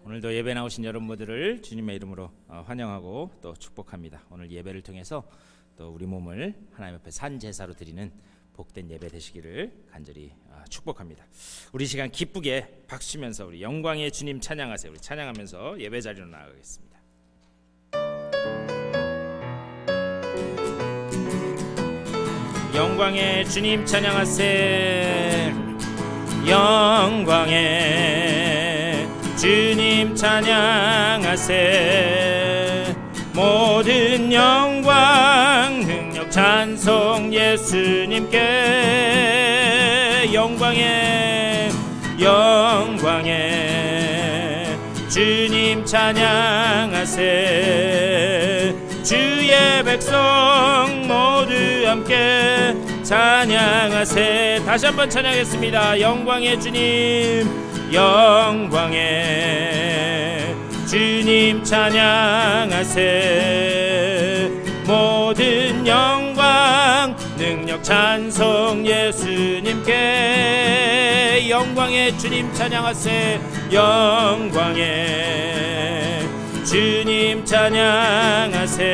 오늘도 예배 나오신 여러분들을 주님의 이름으로 환영하고 또 축복합니다. 오늘 예배를 통해서 또 우리 몸을 하나님 앞에 산 제사로 드리는 복된 예배 되시기를 간절히 축복합니다. 우리 시간 기쁘게 박수치면서 우리 영광의 주님 찬양하세요. 우리 찬양하면서 예배 자리로 나아가겠습니다. 영광의 주님 찬양하세요. 영광의 주님 찬양하세. 모든 영광 능력 찬송 예수님께. 영광의 주님 찬양하세. 주의 백성 모두 함께 찬양하세. 다시 한번 찬양하겠습니다. 영광의 주님, 영광의 주님 찬양하세. 모든 영광 능력 찬송 예수님께. 영광의 주님 찬양하세. 영광의 주님 찬양하세.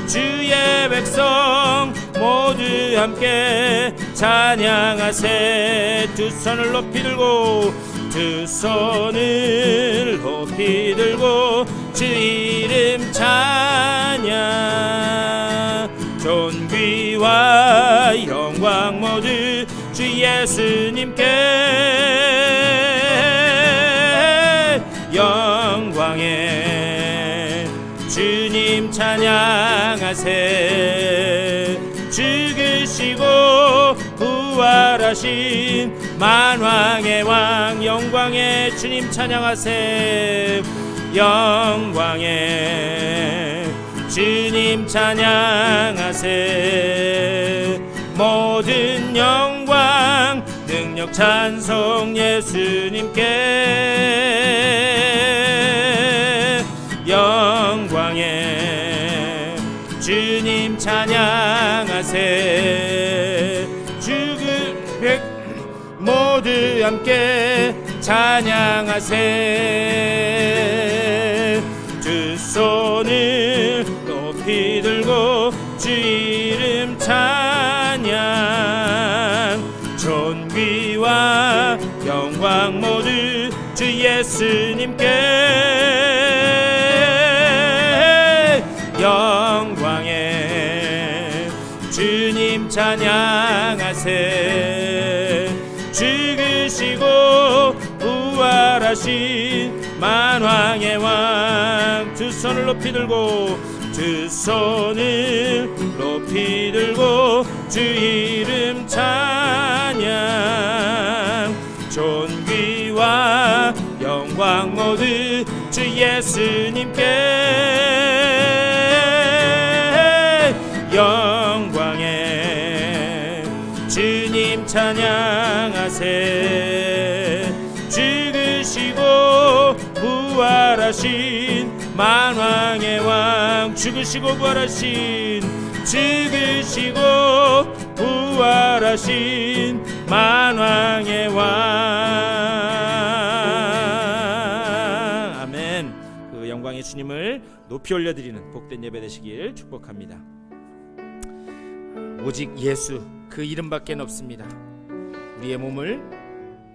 주의 백성 모두 함께 찬양하세. 두 손을 높이 들고, 두 손을 높이 들고 주 이름 찬양. 존귀와 영광 모두 주 예수님께. 영광의 주님 찬양하세. 죽으시고 부활하신 만왕의 왕. 영광의 주님 찬양하세. 영광의 주님 찬양하세. 모든 영광 능력 찬송 예수님께. 영광의 주님 찬양하세. 모두 함께 찬양하세. 두 손을 높이 들고 주 이름 찬양. 존귀와 영광 모두 주 예수님께. 영광의 주님 찬양하세. 죽으시고 부활하신 만왕의 왕. 두 손을 높이 들고, 두 손을 높이 들고 주 이름 찬양. 존귀와 영광 모두 주 예수님께. 영광의 주님 찬양하세. 죽으시고 부활하신 만왕의 왕. 죽으시고 부활하신, 죽으시고 부활하신 만왕의 왕. 아멘. 그 영광의 주님을 높이 올려드리는 복된 예배 되시길 축복합니다. 오직 예수 그 이름밖에 없습니다. 우리의 몸을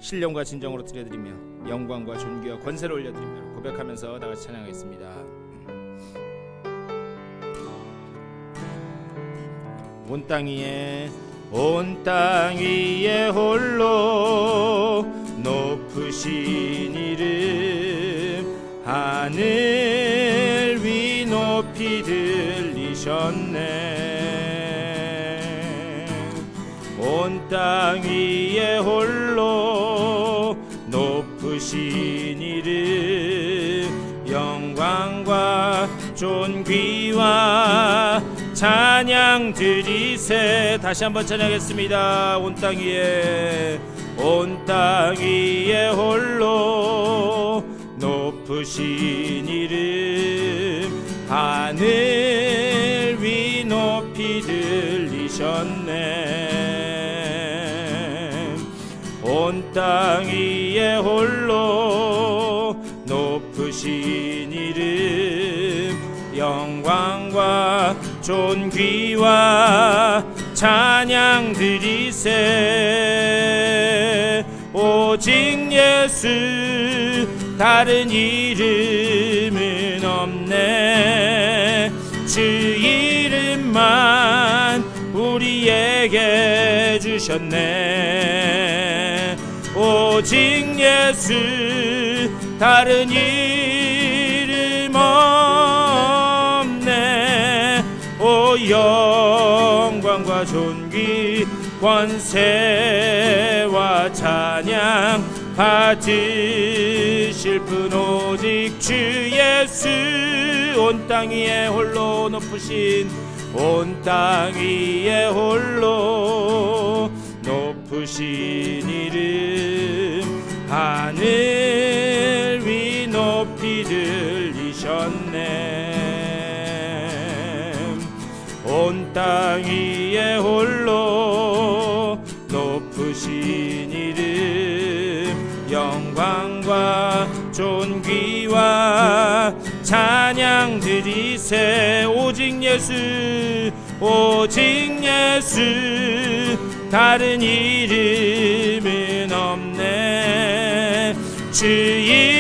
신령과 진정으로 드려드리며 영광과 존귀와 권세를 올려드리며 고백하면서 다같이 찬양하겠습니다. 온 땅 위에 홀로 높으신 이름 하늘 위 높이 들리셨네. 온 땅 위에 홀로 높으신 이름 영광과 존귀와 찬양 드리세. 다시 한번 찬양하겠습니다. 온 땅 위에 홀로 높으신 이름 하늘 위 높이 들리셨네. 온 땅 위에 홀로 높으신 이름 영광과 존귀와 찬양 드리세. 오직 예수 다른 이름은 없네. 주 이름만 우리에게 주셨네. 오직 예수 다른 이름 없네. 오 영광과 존귀 권세와 찬양 받으실 분 오직 주 예수. 온 땅 위에 홀로 높으신 온 땅 위에 홀로 높으신 이름 하늘 위 높이 들리셨네. 온 땅 위에 홀로 높으신 이름 영광과 존귀와 찬양 드리세. 오직 예수 오직 예수 다른 이름은 없네. 주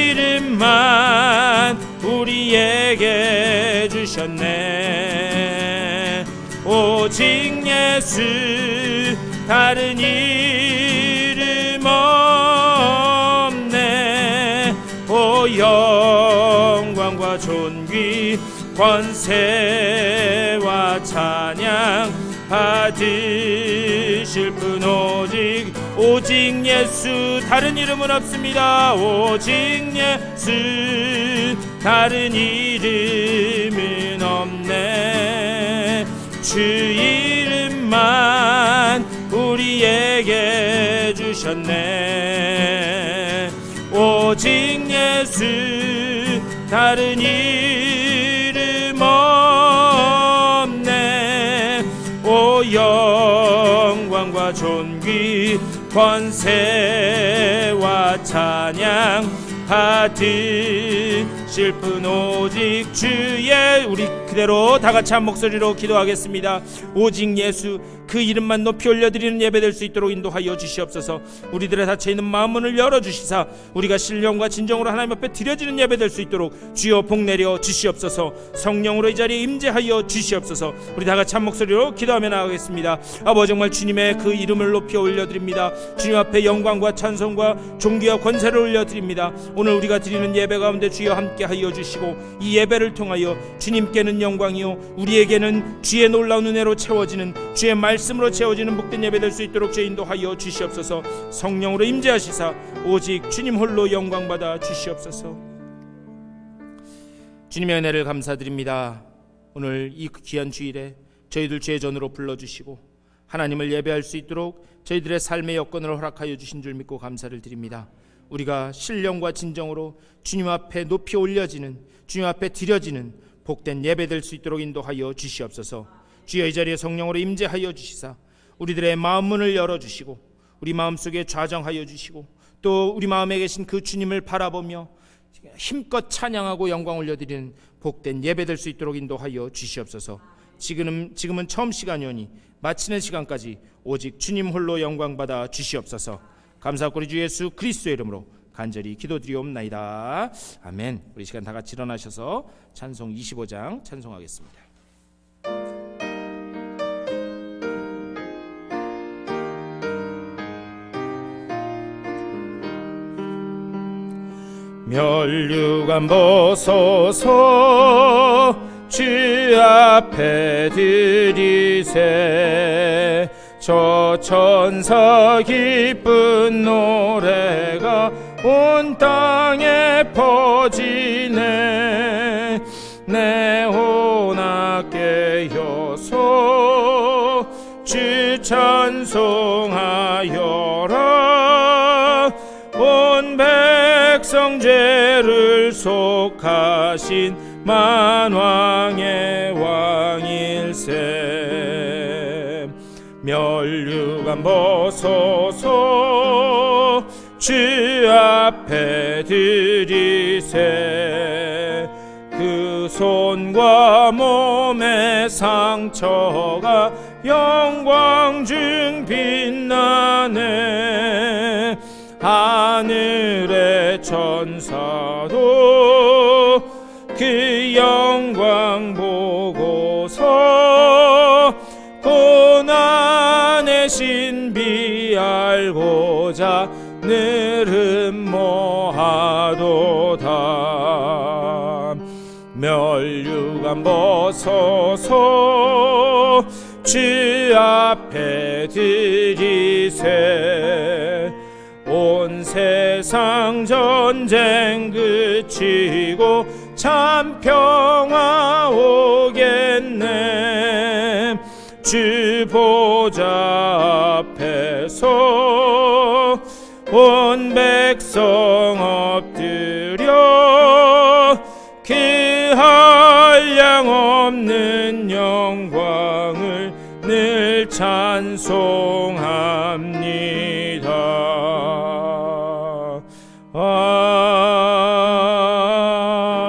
이름만 우리에게 주셨네. 오직 예수 다른 이름 없네. 오 영광과 존귀 권세와 찬양 받으실 분 오직 예수 다른 이름은 없습니다. 오직 예수 다른 이름은 없네. 주 이름만 우리에게 주셨네. 오직 예수 다른 이름 없네. 오 영광과 존귀 권세와 찬양 받으실 분 오직 주의. 우리 그대로 다같이 한 목소리로 기도하겠습니다. 오직 예수 그 이름만 높이 올려드리는 예배 될 수 있도록 인도하여 주시옵소서. 우리들의 닫혀있는 마음문을 열어주시사 우리가 신령과 진정으로 하나님 앞에 드려지는 예배 될 수 있도록 주여 복 내려 주시옵소서. 성령으로 이 자리에 임재하여 주시옵소서. 우리 다같이 한 목소리로 기도하며 나가겠습니다. 아버지 정말 주님의 그 이름을 높이 올려드립니다. 주님 앞에 영광과 찬송과 존귀와 권세를 올려드립니다. 오늘 우리가 드리는 예배 가운데 주여 함께하여 주시고 이 예배를 통하여 주님께는 영광이요 우리에게는 주의 놀라운 은혜로 채워지는 주의 말씀으로 채워지는 복된 예배 될 수 있도록 주 인도하여 주시옵소서. 성령으로 임재하시사 오직 주님 홀로 영광받아 주시옵소서. 주님의 은혜를 감사드립니다. 오늘 이 귀한 주일에 저희들 주의 전으로 불러주시고 하나님을 예배할 수 있도록 저희들의 삶의 여건을 허락하여 주신 줄 믿고 감사를 드립니다. 우리가 신령과 진정으로 주님 앞에 높이 올려지는 주님 앞에 드려지는 복된 예배 될 수 있도록 인도하여 주시옵소서. 주여 이 자리에 성령으로 임재하여 주시사 우리들의 마음문을 열어주시고 우리 마음속에 좌정하여 주시고 또 우리 마음에 계신 그 주님을 바라보며 힘껏 찬양하고 영광 올려드리는 복된 예배 될 수 있도록 인도하여 주시옵소서. 지금은 처음 시간이오니 마치는 시간까지 오직 주님 홀로 영광받아 주시옵소서. 감사하고 우리 주 예수 그리스도의 이름으로 간절히 기도드리옵나이다. 아멘. 우리 시간 다 같이 일어나셔서 찬송 25장 찬송하겠습니다. 멸류관 벗어서 주 앞에 드리세. 저 천사 기쁜 노래가 온 땅에 퍼지네. 내 혼악 깨어서 주 찬송하여라. 온 백성 죄를 속하신 만왕의 왕일세. 멸류관 벗어서 주 앞에 드리세. 그 손과 몸의 상처가 영광 중 빛나네. 하늘의 천사도 그 영광 보고서 고난의 신비 알고자 늘 음모하도다. 멸류관 벗어서 주 앞에 드리세. 온 세상 전쟁 그치고 참 평화 오겠네. 주 보좌 앞에서 온 백성 엎드려 그 한량없는 영광을 늘 찬송합니다.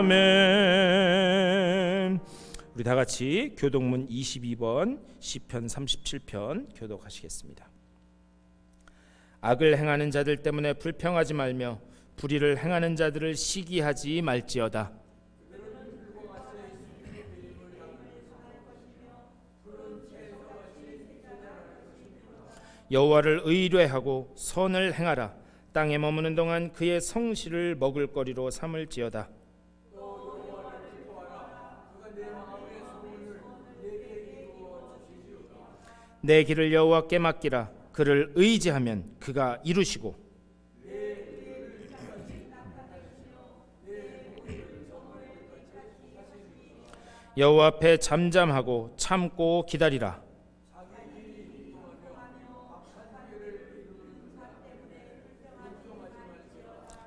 아멘. 우리 다 같이 교독문 22번 시편 37편 교독하시겠습니다. 악을 행하는 자들 때문에 불평하지 말며 불의를 행하는 자들을 시기하지 말지어다. 여호와를 의뢰하고 선을 행하라. 땅에 머무는 동안 그의 성실을 먹을거리로 삼을지어다. 내 길을 여호와께 맡기라. 그를 의지하면 그가 이루시고 여호와 앞에 잠잠하고 참고 기다리라.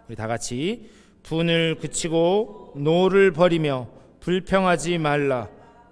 우리 다 같이 분을 그치고 노를 버리며 불평하지 말라.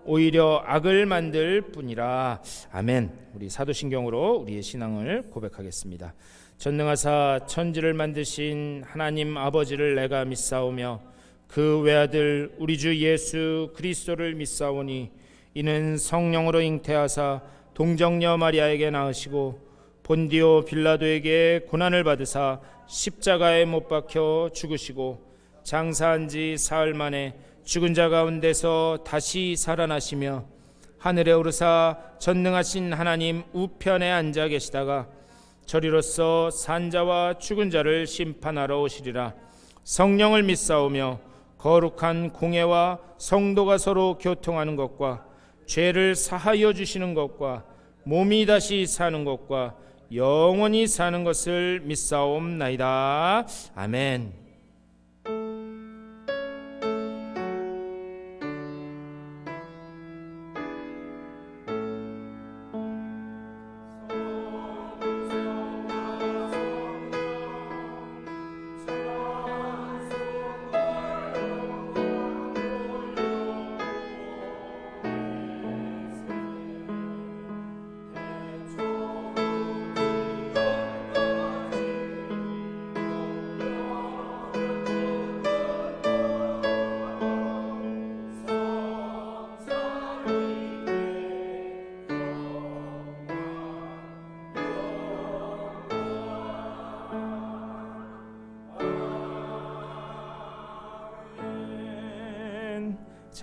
오히려 악을 만들 뿐이라. 아멘. 우리 사도신경으로 우리의 신앙을 고백하겠습니다. 전능하사 천지를 만드신 하나님 아버지를 내가 믿사오며 그 외아들 우리 주 예수 그리스도를 믿사오니 이는 성령으로 잉태하사 동정녀 마리아에게 낳으시고 본디오 빌라도에게 고난을 받으사 십자가에 못 박혀 죽으시고 장사한 지 사흘 만에 죽은 자 가운데서 다시 살아나시며 하늘에 오르사 전능하신 하나님 우편에 앉아 계시다가 저리로서 산자와 죽은 자를 심판하러 오시리라. 성령을 믿사오며 거룩한 공회와 성도가 서로 교통하는 것과 죄를 사하여 주시는 것과 몸이 다시 사는 것과 영원히 사는 것을 믿사옵나이다. 아멘.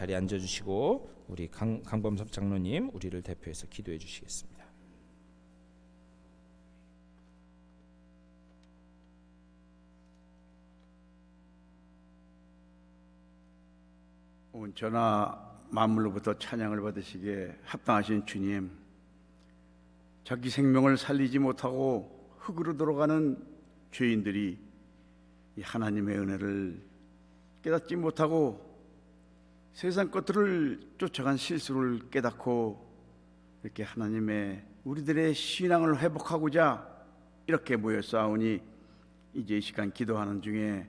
자리에 앉아주시고 우리 강범섭 장로님 우리를 대표해서 기도해 주시겠습니다. 온 전하 만물로부터 찬양을 받으시기에 합당하신 주님, 자기 생명을 살리지 못하고 흙으로 돌아가는 죄인들이 이 하나님의 은혜를 깨닫지 못하고 세상 것들을 쫓아간 실수를 깨닫고 이렇게 하나님의 우리들의 신앙을 회복하고자 이렇게 모였사오니 이제 이 시간 기도하는 중에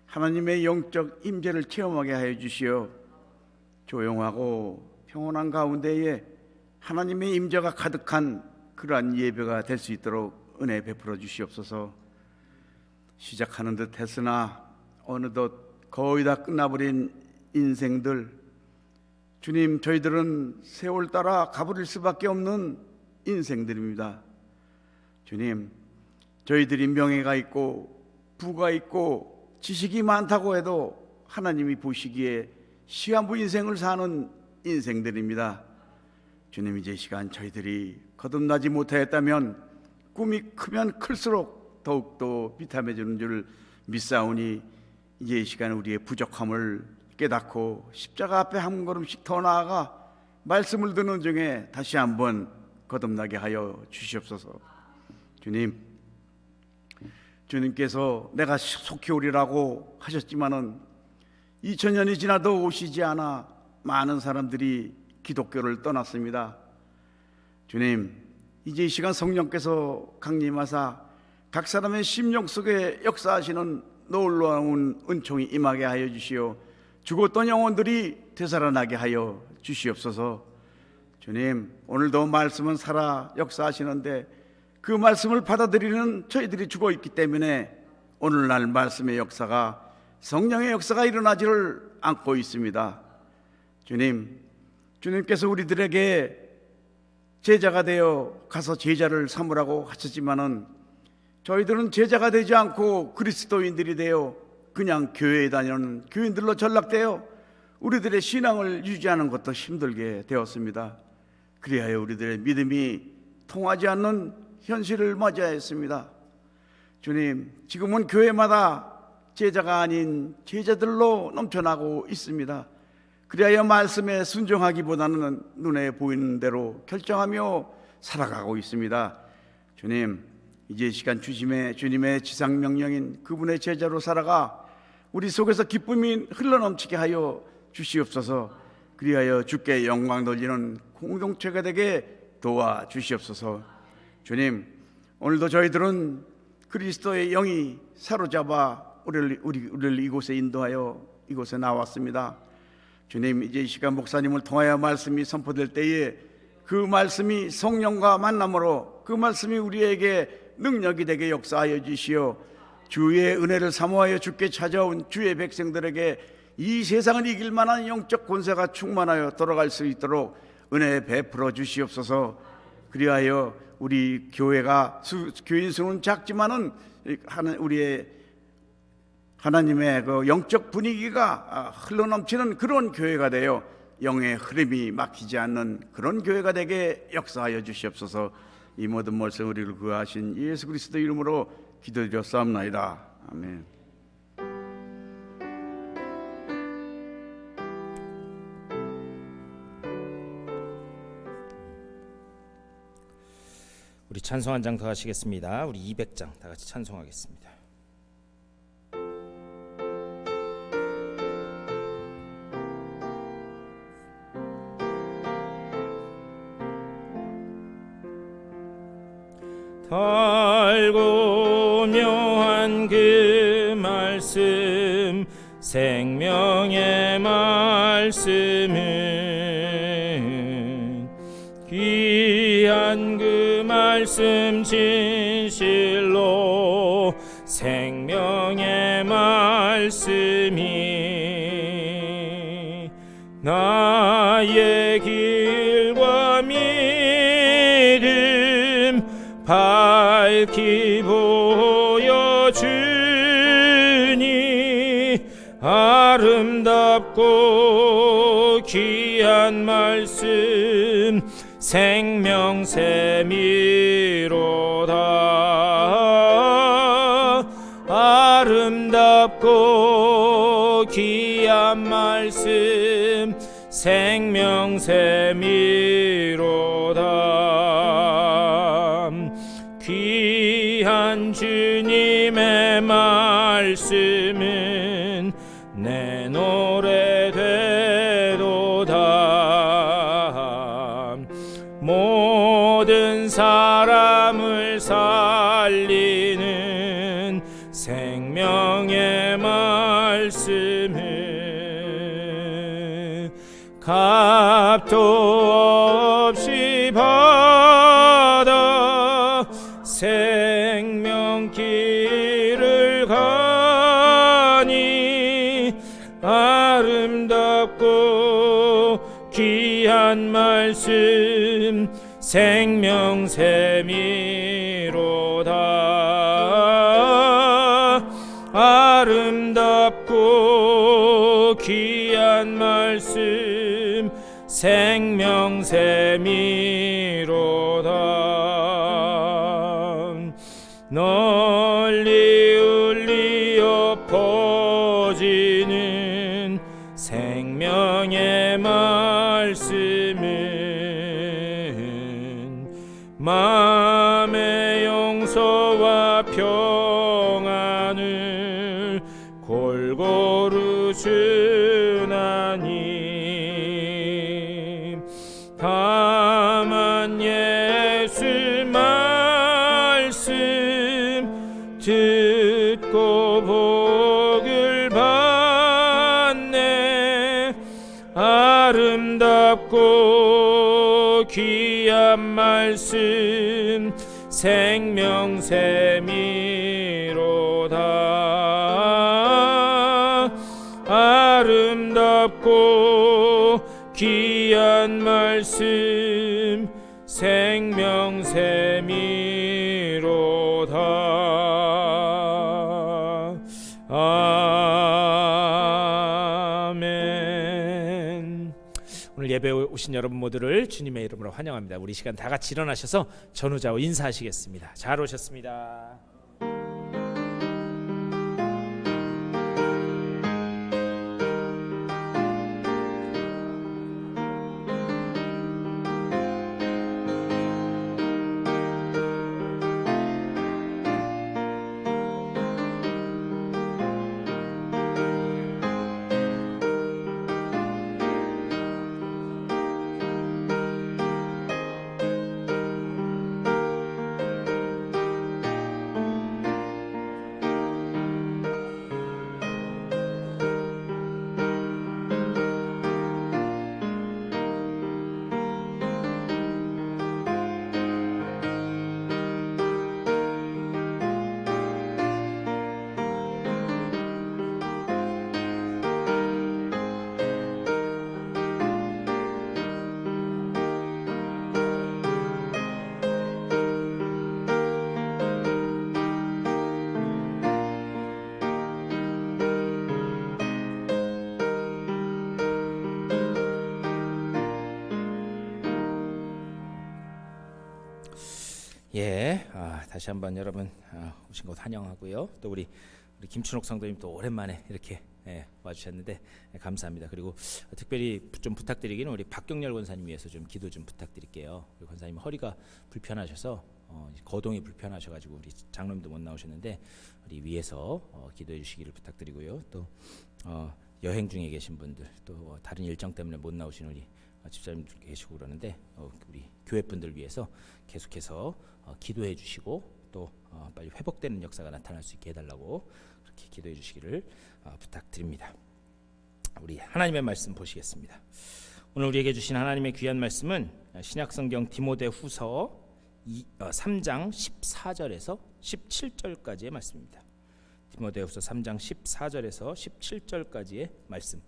하나님의 영적 임재를 체험하게 하여 주시어 조용하고 평온한 가운데에 하나님의 임재가 가득한 그러한 예배가 될 수 있도록 은혜 베풀어 주시옵소서. 시작하는 듯 했으나 어느덧 거의 다 끝나버린 인생들, 주님, 저희들은 세월 따라 가버릴 수밖에 없는 인생들입니다. 주님, 저희들이 명예가 있고 부가 있고 지식이 많다고 해도 하나님이 보시기에 시한부 인생을 사는 인생들입니다. 주님, 이제 시간 저희들이 거듭나지 못하였다면 꿈이 크면 클수록 더욱더 비참해지는 줄 믿사오니 이제 이 시간 우리의 부족함을 깨닫고 십자가 앞에 한 걸음씩 더 나아가 말씀을 듣는 중에 다시 한번 거듭나게 하여 주시옵소서. 주님께서 내가 속히 오리라고 하셨지만은 2000년이 지나도 오시지 않아 많은 사람들이 기독교를 떠났습니다. 주님, 이제 이 시간 성령께서 강림하사 각 사람의 심령 속에 역사하시는 놀라운 은총이 임하게 하여 주시오. 죽었던 영혼들이 되살아나게 하여 주시옵소서. 주님, 오늘도 말씀은 살아 역사하시는데 그 말씀을 받아들이는 저희들이 죽어 있기 때문에 오늘날 말씀의 역사가, 성령의 역사가 일어나지를 않고 있습니다. 주님께서 우리들에게 제자가 되어 가서 제자를 삼으라고 하셨지만은 저희들은 제자가 되지 않고 그리스도인들이 되어 그냥 교회에 다니는 교인들로 전락되어 우리들의 신앙을 유지하는 것도 힘들게 되었습니다. 그리하여 우리들의 믿음이 통하지 않는 현실을 맞이하였습니다. 주님, 지금은 교회마다 제자가 아닌 제자들로 넘쳐나고 있습니다. 그리하여 말씀에 순종하기보다는 눈에 보이는 대로 결정하며 살아가고 있습니다. 주님, 이제 시간 주님의 지상명령인 그분의 제자로 살아가 우리 속에서 기쁨이 흘러넘치게 하여 주시옵소서. 그리하여 주께 영광 돌리는 공동체가 되게 도와주시옵소서. 주님, 오늘도 저희들은 그리스도의 영이 사로잡아 우리를 이곳에 인도하여 이곳에 나왔습니다. 주님, 이제 이 시간 목사님을 통하여 말씀이 선포될 때에 그 말씀이 성령과 만남으로 그 말씀이 우리에게 능력이 되게 역사하여 주시오. 주의 은혜를 사모하여 주께 찾아온 주의 백성들에게 이 세상을 이길 만한 영적 권세가 충만하여 돌아갈 수 있도록 은혜 베풀어 주시옵소서. 그리하여 우리 교회가 교인 수는 작지만은 우리의 하나님의 그 영적 분위기가 흘러넘치는 그런 교회가 되어 영의 흐름이 막히지 않는 그런 교회가 되게 역사하여 주시옵소서. 이 모든 말씀 우리를 구하신 예수 그리스도 이름으로 기도드렸사옵나이다. 아멘. 우리 찬송 한 장 더 하시겠습니다. 우리 200장 다 같이 찬송하겠습니다. 달고 묘한 그 말씀, 생명의 말씀은 귀한 그 말씀 진실로 생명의 말씀이 나의 길과 믿음 밝히 보여주니 아름답고 귀한 말씀 생명샘이로다. 아름답고 귀한 말씀 생명샘이로다. 귀한 주님의 말씀은 내 노래 되도다. 모든 사람을 살리는 생명의 말씀은 값도 없이 받아 생명길을 아름답고 귀한 말씀 생명샘이로다. 아름답고 귀한 말씀 생명샘이로다. 널리 울리어 퍼지는 생명의 말씀은 마음의 용서와 평안을 골고루 주나니 다만 예수 말씀 듣고 복을 받네. 아름답고 귀한 말씀 생명샘이로다. 아름답고 귀한 말씀 생명샘이로다. 아멘. 오늘 예배 오신 여러분 모두를 주님의 이름으로 환영합니다. 우리 시간 다 같이 일어나셔서 전우자와 인사하시겠습니다. 잘 오셨습니다. 다시 한번 여러분 오신 것 환영하고요. 또 우리 김춘옥 성도님 또 오랜만에 이렇게 와주셨는데 감사합니다. 그리고 특별히 좀 부탁드리기는 우리 박경렬 권사님 위해서 좀 기도 좀 부탁드릴게요. 우리 권사님 허리가 불편하셔서 거동이 불편하셔가지고 우리 장로님도 못 나오셨는데 우리 위해서 기도해 주시기를 부탁드리고요. 또 여행 중에 계신 분들 또 다른 일정 때문에 못 나오신 우리 집사님들 계시고 그러는데 우리 교회 분들 위해서 계속해서 기도해 주시고 또 빨리 회복되는 역사가 나타날 수 있게 해달라고 그렇게 기도해 주시기를 부탁드립니다. 우리 하나님의 말씀 보시겠습니다. 오늘 우리에게 주신 하나님의 귀한 말씀은 신약성경 디모데후서 3장 14절에서 17절까지의 말씀입니다. 디모데후서 3장 14절에서 17절까지의 말씀.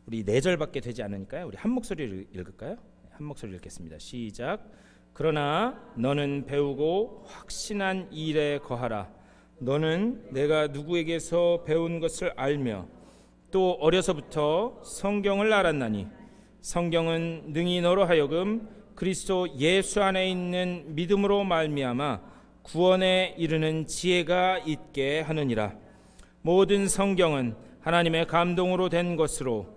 우리 4절밖에 되지 않으니까요. 우리 한 목소리를 읽을까요? 한 목소리 읽겠습니다. 시작. 그러나 너는 배우고 확신한 일에 거하라. 너는 내가 누구에게서 배운 것을 알며 또 어려서부터 성경을 알았나니 성경은 능히 너로 하여금 그리스도 예수 안에 있는 믿음으로 말미암아 구원에 이르는 지혜가 있게 하느니라. 모든 성경은 하나님의 감동으로 된 것으로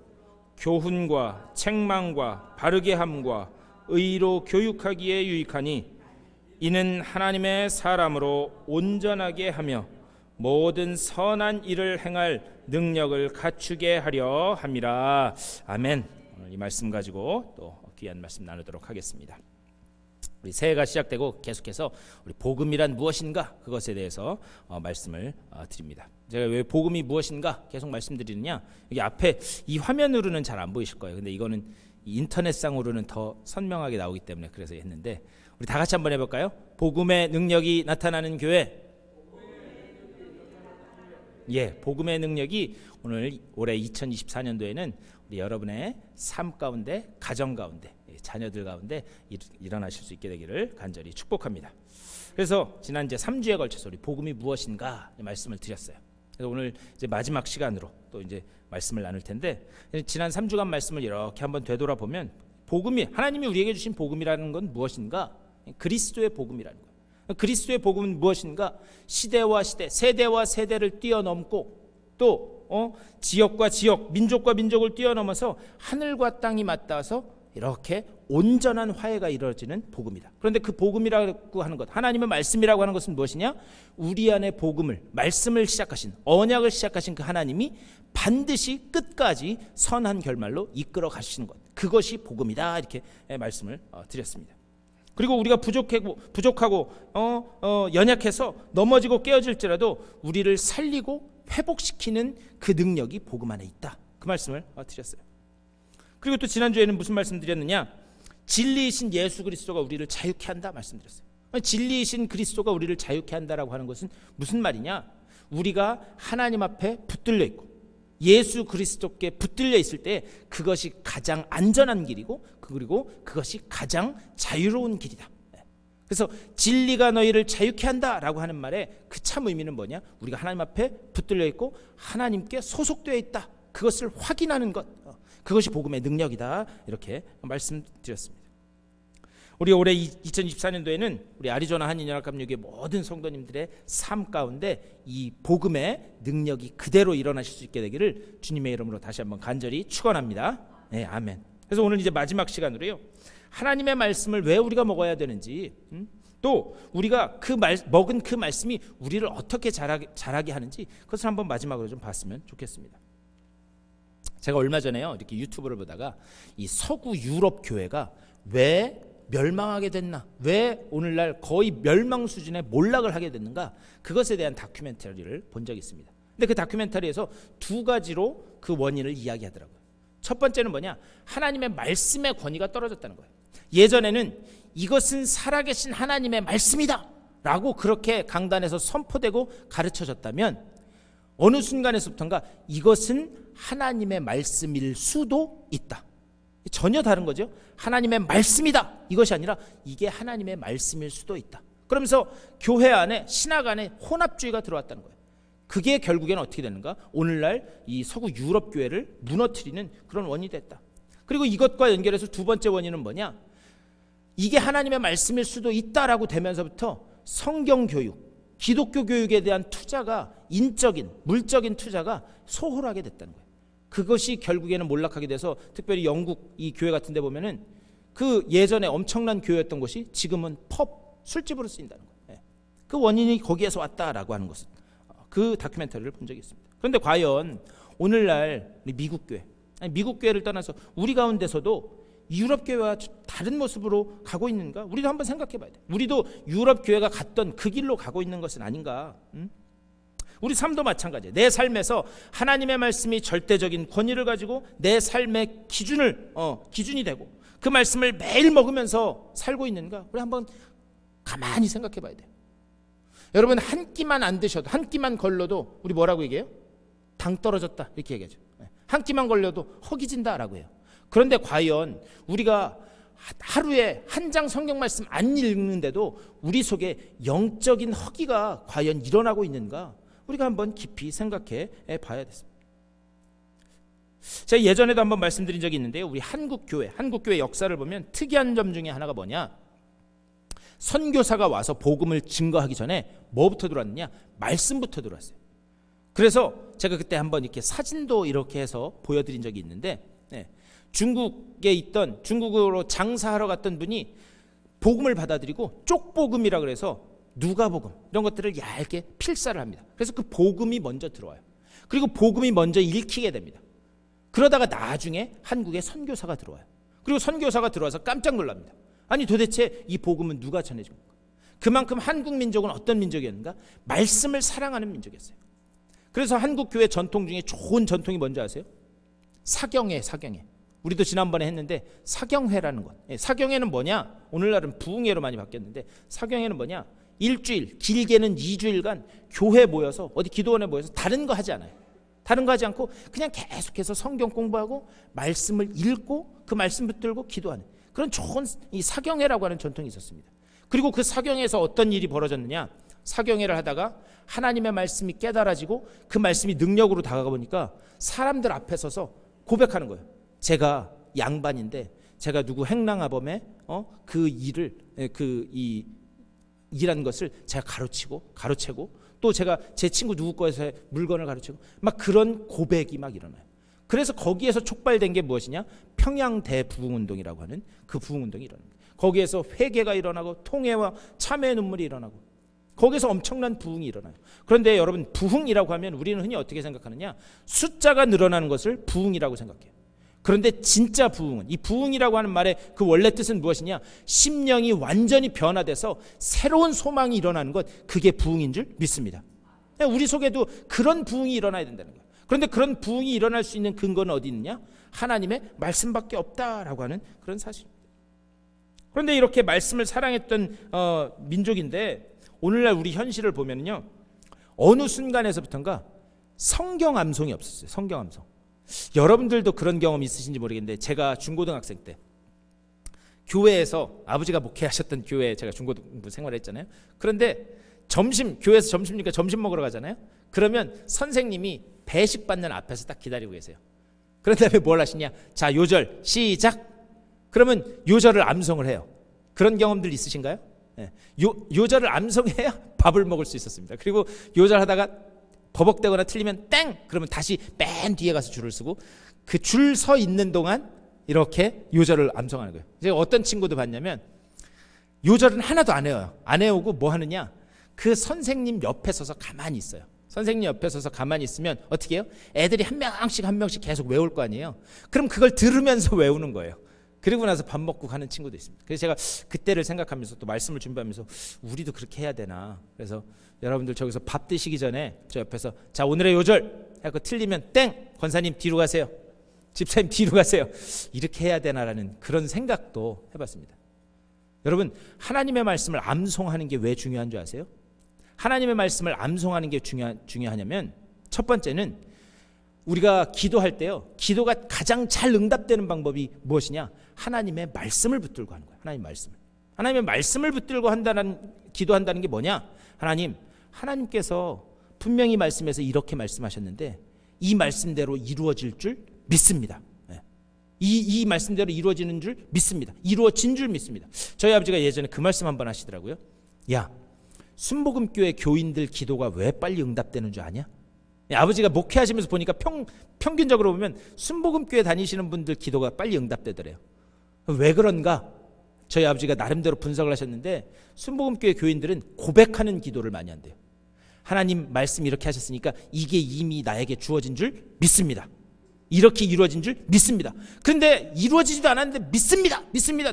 교훈과 책망과 바르게 함과 의로 교육하기에 유익하니 이는 하나님의 사람으로 온전하게 하며 모든 선한 일을 행할 능력을 갖추게 하려 함이라. 아멘. 오늘 이 말씀 가지고 또 귀한 말씀 나누도록 하겠습니다. 우리 새해가 시작되고 계속해서 우리 복음이란 무엇인가 그것에 대해서 말씀을 드립니다. 제가 왜 복음이 무엇인가 계속 말씀드리느냐, 여기 앞에 이 화면으로는 잘 안 보이실 거예요. 근데 이거는 인터넷상으로는 더 선명하게 나오기 때문에 그래서 했는데, 우리 다 같이 한번 해볼까요? 복음의 능력이 나타나는 교회. 복음의 능력이 올해 2024년도에는 우리 여러분의 삶 가운데, 가정 가운데, 자녀들 가운데 일어나실 수 있게 되기를 간절히 축복합니다. 그래서 지난 이제 3주에 걸쳐서 우리 복음이 무엇인가 말씀을 드렸어요. 그래서 오늘 이제 마지막 시간으로 또 이제 말씀을 나눌 텐데, 지난 3주간 말씀을 이렇게 한번 되돌아보면 복음이, 하나님이 우리에게 주신 복음이라는 건 무엇인가? 그리스도의 복음이라는 거예요. 그리스도의 복음은 무엇인가? 시대와 시대, 세대와 세대를 뛰어넘고 또 지역과 지역, 민족과 민족을 뛰어넘어서 하늘과 땅이 맞닿아서 이렇게 온전한 화해가 이루어지는 복음이다. 그런데 그 복음이라고 하는 것, 하나님의 말씀이라고 하는 것은 무엇이냐? 우리 안에 복음을, 말씀을 시작하신, 언약을 시작하신 그 하나님이 반드시 끝까지 선한 결말로 이끌어 가시는 것, 그것이 복음이다. 이렇게 말씀을 드렸습니다. 그리고 우리가 부족하고 연약해서 넘어지고 깨어질지라도 우리를 살리고 회복시키는 그 능력이 복음 안에 있다. 그 말씀을 드렸어요. 그리고 또 지난주에는 무슨 말씀 드렸느냐? 진리이신 예수 그리스도가 우리를 자유케 한다 말씀드렸어요. 진리이신 그리스도가 우리를 자유케 한다라고 하는 것은 무슨 말이냐? 우리가 하나님 앞에 붙들려 있고 예수 그리스도께 붙들려 있을 때 그것이 가장 안전한 길이고, 그리고 그것이 가장 자유로운 길이다. 그래서 진리가 너희를 자유케 한다라고 하는 말의 그 참 의미는 뭐냐? 우리가 하나님 앞에 붙들려 있고 하나님께 소속되어 있다. 그것을 확인하는 것, 그것이 복음의 능력이다. 이렇게 말씀드렸습니다. 우리 올해 2024년도에는 우리 아리조나 한인연합감리교회 모든 성도님들의 삶 가운데 이 복음의 능력이 그대로 일어나실 수 있게 되기를 주님의 이름으로 다시 한번 간절히 축원합니다. 네, 아멘. 그래서 오늘 이제 마지막 시간으로요, 하나님의 말씀을 왜 우리가 먹어야 되는지, 또 우리가 먹은 그 말씀이 우리를 어떻게 자라게 하는지, 그것을 한번 마지막으로 좀 봤으면 좋겠습니다. 제가 얼마 전에요, 이렇게 유튜브를 보다가 이 서구 유럽 교회가 왜 멸망하게 됐나, 왜 오늘날 거의 멸망 수준의 몰락을 하게 됐는가, 그것에 대한 다큐멘터리를 본 적이 있습니다. 근데 그 다큐멘터리에서 두 가지로 그 원인을 이야기하더라고요. 첫 번째는 뭐냐? 하나님의 말씀의 권위가 떨어졌다는 거예요. 예전에는 이것은 살아계신 하나님의 말씀이다 라고 그렇게 강단에서 선포되고 가르쳐졌다면, 어느 순간에서부터인가 이것은 하나님의 말씀일 수도 있다. 전혀 다른 거죠. 하나님의 말씀이다, 이것이 아니라 이게 하나님의 말씀일 수도 있다. 그러면서 교회 안에, 신학 안에 혼합주의가 들어왔다는 거예요. 그게 결국에는 어떻게 되는가? 오늘날 이 서구 유럽 교회를 무너뜨리는 그런 원인이 됐다. 그리고 이것과 연결해서 두 번째 원인은 뭐냐? 이게 하나님의 말씀일 수도 있다라고 되면서부터 성경 교육, 기독교 교육에 대한 투자가, 인적인, 물적인 투자가 소홀하게 됐다는 거예요. 그것이 결국에는 몰락하게 돼서, 특별히 영국 이 교회 같은 데 보면은 그 예전에 엄청난 교회였던 곳이 지금은 펍, 술집으로 쓰인다는 거예요. 그 원인이 거기에서 왔다라고 하는 것은 그 다큐멘터리를 본 적이 있습니다. 그런데 과연 오늘날 미국 교회, 미국 교회를 떠나서 우리 가운데서도 유럽 교회와 다른 모습으로 가고 있는가? 우리도 한번 생각해 봐야 돼. 우리도 유럽 교회가 갔던 그 길로 가고 있는 것은 아닌가? 우리 삶도 마찬가지예요. 내 삶에서 하나님의 말씀이 절대적인 권위를 가지고 내 삶의 기준이 되고 그 말씀을 매일 먹으면서 살고 있는가? 우리 한번 가만히 생각해 봐야 돼요. 여러분, 한 끼만 안 드셔도, 한 끼만 걸러도 우리 뭐라고 얘기해요? 당 떨어졌다, 이렇게 얘기하죠. 한 끼만 걸려도 허기진다라고 해요. 그런데 과연 우리가 하루에 한 장 성경 말씀 안 읽는데도 우리 속에 영적인 허기가 과연 일어나고 있는가? 우리가 한번 깊이 생각해 봐야 됐습니다. 제가 예전에도 한번 말씀드린 적이 있는데요, 우리 한국 교회 역사를 보면 특이한 점 중에 하나가 뭐냐? 선교사가 와서 복음을 증거하기 전에 뭐부터 들어왔느냐? 말씀부터 들어왔어요. 그래서 제가 그때 한번 이렇게 사진도 이렇게 해서 보여드린 적이 있는데, 중국으로 장사하러 갔던 분이 복음을 받아들이고 쪽복음이라 그래서 누가복음 이런 것들을 얇게 필사를 합니다. 그래서 그 복음이 먼저 들어와요. 그리고 복음이 먼저 읽히게 됩니다. 그러다가 나중에 한국에 선교사가 들어와요. 그리고 선교사가 들어와서 깜짝 놀랍니다. 아니, 도대체 이 복음은 누가 전해줍니까? 그만큼 한국 민족은 어떤 민족이었는가? 말씀을 사랑하는 민족이었어요. 그래서 한국 교회 전통 중에 좋은 전통이 뭔지 아세요? 사경회. 우리도 지난번에 했는데 사경회라는 것. 사경회는 뭐냐? 오늘날은 부흥회로 많이 바뀌었는데 사경회는 뭐냐? 일주일, 길게는 2주일간 교회 모여서 어디 기도원에 모여서 다른 거 하지 않아요. 다른 거 하지 않고 그냥 계속해서 성경 공부하고 말씀을 읽고 그 말씀 붙들고 기도하는 그런 좋은 이 사경회라고 하는 전통이 있었습니다. 그리고 그 사경회에서 어떤 일이 벌어졌느냐, 사경회를 하다가 하나님의 말씀이 깨달아지고 그 말씀이 능력으로 다가가 보니까 사람들 앞에 서서 고백하는 거예요. 제가 양반인데 제가 누구 행랑아범의 그 일을 이 일한 것을 제가 가로채고 또 제가 제 친구 누구 거에서 물건을 가르치고 막 그런 고백이 막 일어나요. 그래서 거기에서 촉발된 게 무엇이냐? 평양대부흥운동이라고 하는 그 부흥운동이 일어납니다. 거기에서 회개가 일어나고 통회와 참회의 눈물이 일어나고 거기서 엄청난 부흥이 일어나요. 그런데 여러분, 부흥이라고 하면 우리는 흔히 어떻게 생각하느냐? 숫자가 늘어나는 것을 부흥이라고 생각해요. 그런데 진짜 부흥은, 이 부흥이라고 하는 말의 그 원래 뜻은 무엇이냐? 심령이 완전히 변화돼서 새로운 소망이 일어나는 것, 그게 부흥인 줄 믿습니다. 우리 속에도 그런 부흥이 일어나야 된다는 거예요. 그런데 그런 부흥이 일어날 수 있는 근거는 어디 있느냐? 하나님의 말씀밖에 없다라고 하는 그런 사실입니다. 그런데 이렇게 말씀을 사랑했던 민족인데 오늘날 우리 현실을 보면요, 어느 순간에서부터인가 성경 암송이 없었어요. 성경 암송. 여러분들도 그런 경험 있으신지 모르겠는데, 제가 중고등학생 때 교회에서, 아버지가 목회하셨던 교회에 제가 중고등부 생활했잖아요. 그런데 교회에서 점심이니까 점심 먹으러 가잖아요. 그러면 선생님이 배식 받는 앞에서 딱 기다리고 계세요. 그런 다음에 뭘 하시냐? 자, 요절 시작. 그러면 요절을 암송을 해요. 그런 경험들 있으신가요? 네. 요절을 암송해야 밥을 먹을 수 있었습니다. 그리고 요절하다가 버벅대거나 틀리면 땡! 그러면 다시 맨 뒤에 가서 줄을 서고 그 줄 서 있는 동안 이렇게 요절을 암송하는 거예요. 제가 어떤 친구도 봤냐면 요절은 하나도 안 외워요. 안 외우고 뭐 하느냐? 그 선생님 옆에 서서 가만히 있어요. 선생님 옆에 서서 가만히 있으면 어떻게 해요? 애들이 한 명씩 계속 외울 거 아니에요. 그럼 그걸 들으면서 외우는 거예요. 그리고 나서 밥 먹고 가는 친구도 있습니다. 그래서 제가 그때를 생각하면서 또 말씀을 준비하면서 우리도 그렇게 해야 되나. 그래서 여러분들 저기서 밥 드시기 전에 저 옆에서 자, 오늘의 요절 하고 틀리면 땡! 권사님 뒤로 가세요. 집사님 뒤로 가세요. 이렇게 해야 되나라는 그런 생각도 해봤습니다. 여러분, 하나님의 말씀을 암송하는 게 왜 중요한 줄 아세요? 하나님의 말씀을 암송하는 게 중요하냐면, 첫 번째는 우리가 기도할 때요, 기도가 가장 잘 응답되는 방법이 무엇이냐? 하나님의 말씀을 붙들고 하는 거예요. 하나님의 말씀을 붙들고 기도한다는 게 뭐냐? 하나님께서 분명히 말씀에서 이렇게 말씀하셨는데 이 말씀대로 이루어질 줄 믿습니다. 이 말씀대로 이루어지는 줄 믿습니다. 이루어진 줄 믿습니다. 저희 아버지가 예전에 그 말씀 한번 하시더라고요. 야, 순복음교회 교인들 기도가 왜 빨리 응답되는 줄 아냐? 아버지가 목회하시면서 보니까 평균적으로 보면 순복음교회 다니시는 분들 기도가 빨리 응답되더래요. 왜 그런가? 저희 아버지가 나름대로 분석을 하셨는데, 순복음교회 교인들은 고백하는 기도를 많이 한대요. 하나님 말씀 이렇게 하셨으니까 이게 이미 나에게 주어진 줄 믿습니다. 이렇게 이루어진 줄 믿습니다. 그런데 이루어지지도 않았는데 믿습니다.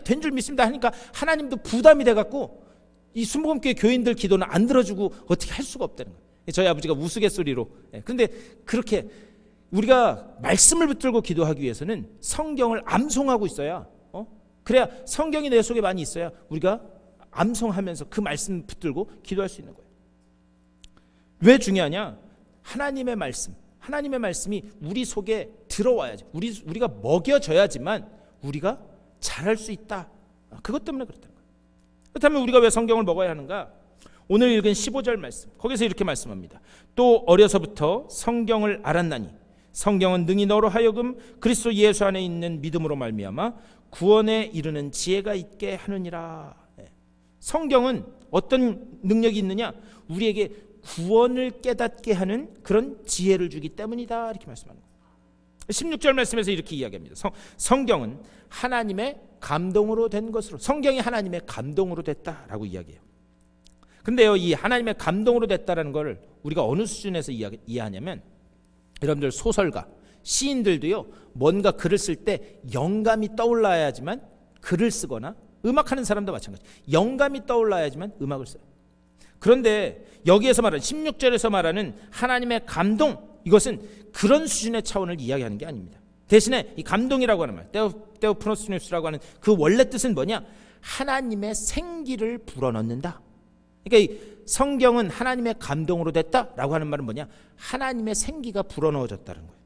된 줄 믿습니다 하니까 하나님도 부담이 돼갖고 이 순복음교회 교인들 기도는 안 들어주고 어떻게 할 수가 없다는 거예요. 저희 아버지가 우스갯소리로. 그런데 그렇게 우리가 말씀을 붙들고 기도하기 위해서는 성경을 암송하고 있어야, 그래야 성경이 내 속에 많이 있어야 우리가 암송하면서 그 말씀 붙들고 기도할 수 있는 거예요. 왜 중요하냐? 하나님의 말씀이 우리 속에 들어와야지. 우리가 먹여져야지만 우리가 잘할 수 있다. 그것 때문에 그렇다는 거예요. 그렇다면 우리가 왜 성경을 먹어야 하는가? 오늘 읽은 15절 말씀, 거기서 이렇게 말씀합니다. 또 어려서부터 성경을 알았나니 성경은 능히 너로 하여금 그리스도 예수 안에 있는 믿음으로 말미암아 구원에 이르는 지혜가 있게 하느니라. 성경은 어떤 능력이 있느냐? 우리에게 구원을 깨닫게 하는 그런 지혜를 주기 때문이다. 이렇게 말씀합니다. 16절 말씀에서 이렇게 이야기합니다. 성경은 하나님의 감동으로 된 것으로, 성경이 하나님의 감동으로 됐다라고 이야기해요. 근데요, 이 하나님의 감동으로 됐다라는 걸 우리가 어느 수준에서 이해하냐면, 여러분들 소설가, 시인들도요, 뭔가 글을 쓸 때 영감이 떠올라야지만 글을 쓰거나, 음악하는 사람도 마찬가지. 영감이 떠올라야지만 음악을 써요. 그런데 여기에서 말하는 16절에서 말하는 하나님의 감동, 이것은 그런 수준의 차원을 이야기하는 게 아닙니다. 대신에 이 감동이라고 하는 말, 테오프노스뉴스라고 하는 그 원래 뜻은 뭐냐? 하나님의 생기를 불어넣는다. 그러니까 이 성경은 하나님의 감동으로 됐다라고 하는 말은 뭐냐? 하나님의 생기가 불어넣어졌다는 거예요.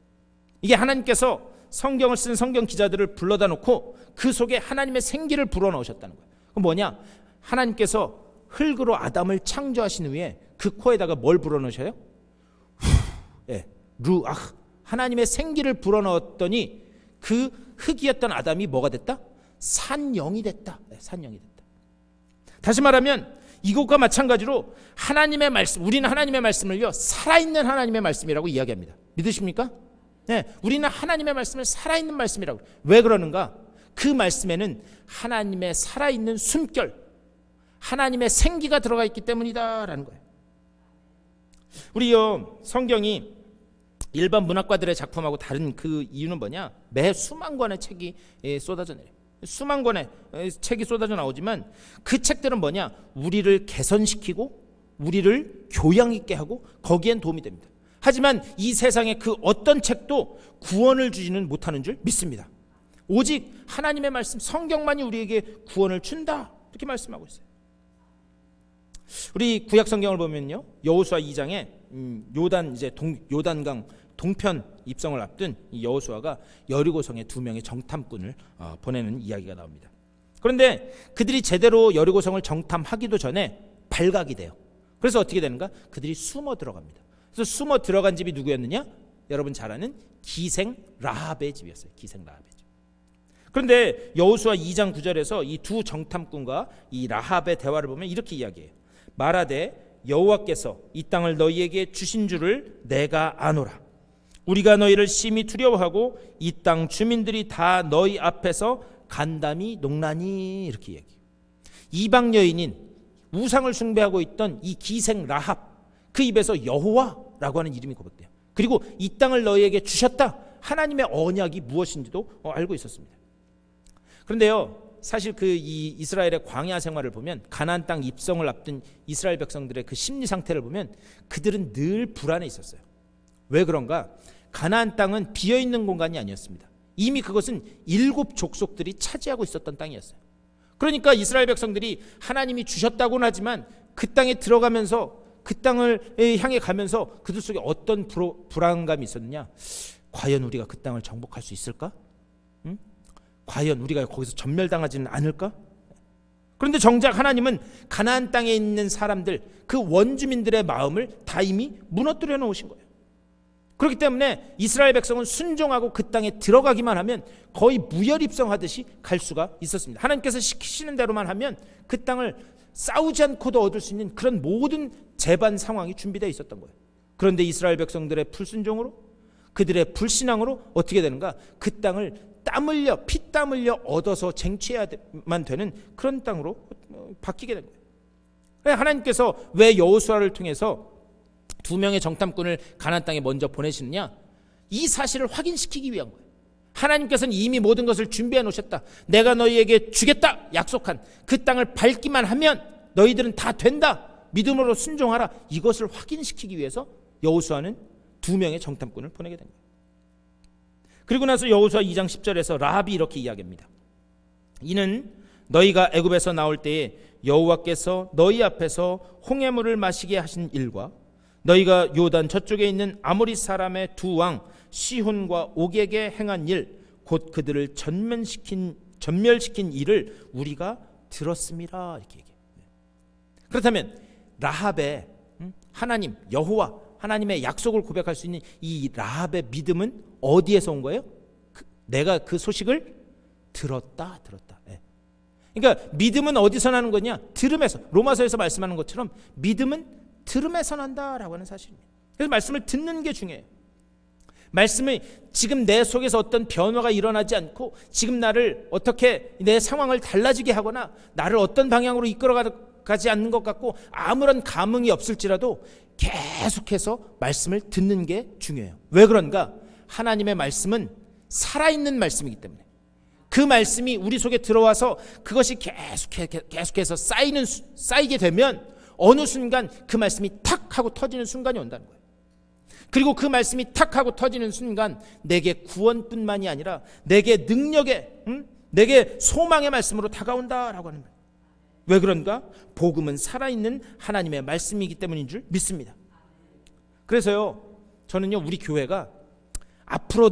이게 하나님께서 성경을 쓴 성경 기자들을 불러다 놓고 그 속에 하나님의 생기를 불어넣으셨다는 거예요. 그럼 뭐냐? 하나님께서 흙으로 아담을 창조하신 후에 그 코에다가 뭘 불어넣으셔요? 루ach, 하나님의 생기를 불어넣었더니 그 흙이었던 아담이 뭐가 됐다? 산영이 됐다. 산영이 됐다. 다시 말하면 이것과 마찬가지로 하나님의 말씀, 우리는 하나님의 말씀을요 살아있는 하나님의 말씀이라고 이야기합니다. 믿으십니까? 네, 우리는 하나님의 말씀을 살아있는 말씀이라고. 왜 그러는가? 그 말씀에는 하나님의 살아있는 숨결, 하나님의 생기가 들어가 있기 때문이다라는 거예요. 우리요 성경이 일반 문학가들의 작품하고 다른 그 이유는 뭐냐? 매 수만 권의 책이 쏟아져 내려요. 수만 권의 책이 쏟아져 나오지만 그 책들은 뭐냐? 우리를 개선시키고 우리를 교양 있게 하고 거기엔 도움이 됩니다. 하지만 이 세상의 그 어떤 책도 구원을 주지는 못하는 줄 믿습니다. 오직 하나님의 말씀, 성경만이 우리에게 구원을 준다, 이렇게 말씀하고 있어요. 우리 구약 성경을 보면요, 여호수아 2장에 요단강 동편 입성을 앞둔 이 여호수아가 여리고성에 2명의 정탐꾼을 보내는 이야기가 나옵니다. 그런데 그들이 제대로 여리고성을 정탐하기도 전에 발각이 돼요. 그래서 어떻게 되는가? 그들이 숨어 들어갑니다. 그래서 숨어 들어간 집이 누구였느냐? 여러분 잘 아는 기생 라합의 집이었어요. 기생 라합의 집. 그런데 여호수아 2장 9절에서 이 두 정탐꾼과 이 라합의 대화를 보면 이렇게 이야기해요. 말하되 여호와께서 이 땅을 너희에게 주신 줄을 내가 아노라. 우리가 너희를 심히 두려워하고 이 땅 주민들이 다 너희 앞에서 간담이 농나니, 이렇게 얘기해요. 이방 여인인 우상을 숭배하고 있던 이 기생 라합, 그 입에서 여호와라고 하는 이름이 거듭돼요. 그리고 이 땅을 너희에게 주셨다, 하나님의 언약이 무엇인지도 알고 있었습니다. 그런데요, 사실 그 이 이스라엘의 광야 생활을 보면, 가나안 땅 입성을 앞둔 이스라엘 백성들의 그 심리 상태를 보면 그들은 늘 불안해 있었어요. 왜 그런가? 가나안 땅은 비어있는 공간이 아니었습니다. 이미 그것은 7 족속들이 차지하고 있었던 땅이었어요. 그러니까 이스라엘 백성들이 하나님이 주셨다고는 하지만 그 땅에 들어가면서, 그 땅을 향해 가면서 그들 속에 어떤 불안감이 있었느냐? 과연 우리가 그 땅을 정복할 수 있을까? 응? 과연 우리가 거기서 전멸당하지는 않을까? 그런데 정작 하나님은 가나안 땅에 있는 사람들, 그 원주민들의 마음을 다 이미 무너뜨려 놓으신 거예요. 그렇기 때문에 이스라엘 백성은 순종하고 그 땅에 들어가기만 하면 거의 무혈입성하듯이 갈 수가 있었습니다. 하나님께서 시키시는 대로만 하면 그 땅을 싸우지 않고도 얻을 수 있는 그런 모든 재반 상황이 준비되어 있었던 거예요. 그런데 이스라엘 백성들의 불순종으로, 그들의 불신앙으로 어떻게 되는가? 그 땅을 땀 흘려, 피땀 흘려 얻어서 쟁취해야만 되는 그런 땅으로 바뀌게 된 거예요. 하나님께서 왜 여호수아를 통해서 2명의 정탐꾼을 가나안 땅에 먼저 보내시느냐? 이 사실을 확인시키기 위한 거예요. 하나님께서는 이미 모든 것을 준비해 놓으셨다. 내가 너희에게 주겠다 약속한 그 땅을 밟기만 하면 너희들은 다 된다, 믿음으로 순종하라, 이것을 확인시키기 위해서 여호수아는 2명의 정탐꾼을 보내게 된 거예요. 그리고 나서 여호수아 2장 10절에서 라합이 이렇게 이야기합니다. 이는 너희가 애굽에서 나올 때에 여호와께서 너희 앞에서 홍해물을 마시게 하신 일과 너희가 요단 저쪽에 있는 아모리 사람의 2왕 시혼과 옥에게 행한 일, 곧 그들을 전멸시킨 일을 우리가 들었습니다, 이렇게 얘기해요. 그렇다면 라합의 하나님 여호와, 하나님의 약속을 고백할 수 있는 이 라합의 믿음은 어디에서 온 거예요? 내가 그 소식을 들었다. 그러니까 믿음은 어디서 나는 거냐? 들음에서. 로마서에서 말씀하는 것처럼 믿음은 들음에서 난다라고 하는 사실입니다. 그래서 말씀을 듣는 게 중요해요. 말씀이 지금 내 속에서 어떤 변화가 일어나지 않고 지금 나를 어떻게 내 상황을 달라지게 하거나 나를 어떤 방향으로 이끌어가지 않는 것 같고 아무런 감흥이 없을지라도 계속해서 말씀을 듣는 게 중요해요. 왜 그런가? 하나님의 말씀은 살아있는 말씀이기 때문에 그 말씀이 우리 속에 들어와서 그것이 계속해서 쌓이게 되면 어느 순간 그 말씀이 탁 하고 터지는 순간이 온다는 거예요. 그리고 그 말씀이 탁 하고 터지는 순간 내게 구원뿐만이 아니라 내게 능력의, 내게 소망의 말씀으로 다가온다라고 하는 거예요. 왜 그런가? 복음은 살아있는 하나님의 말씀이기 때문인 줄 믿습니다. 그래서요, 저는요, 우리 교회가 앞으로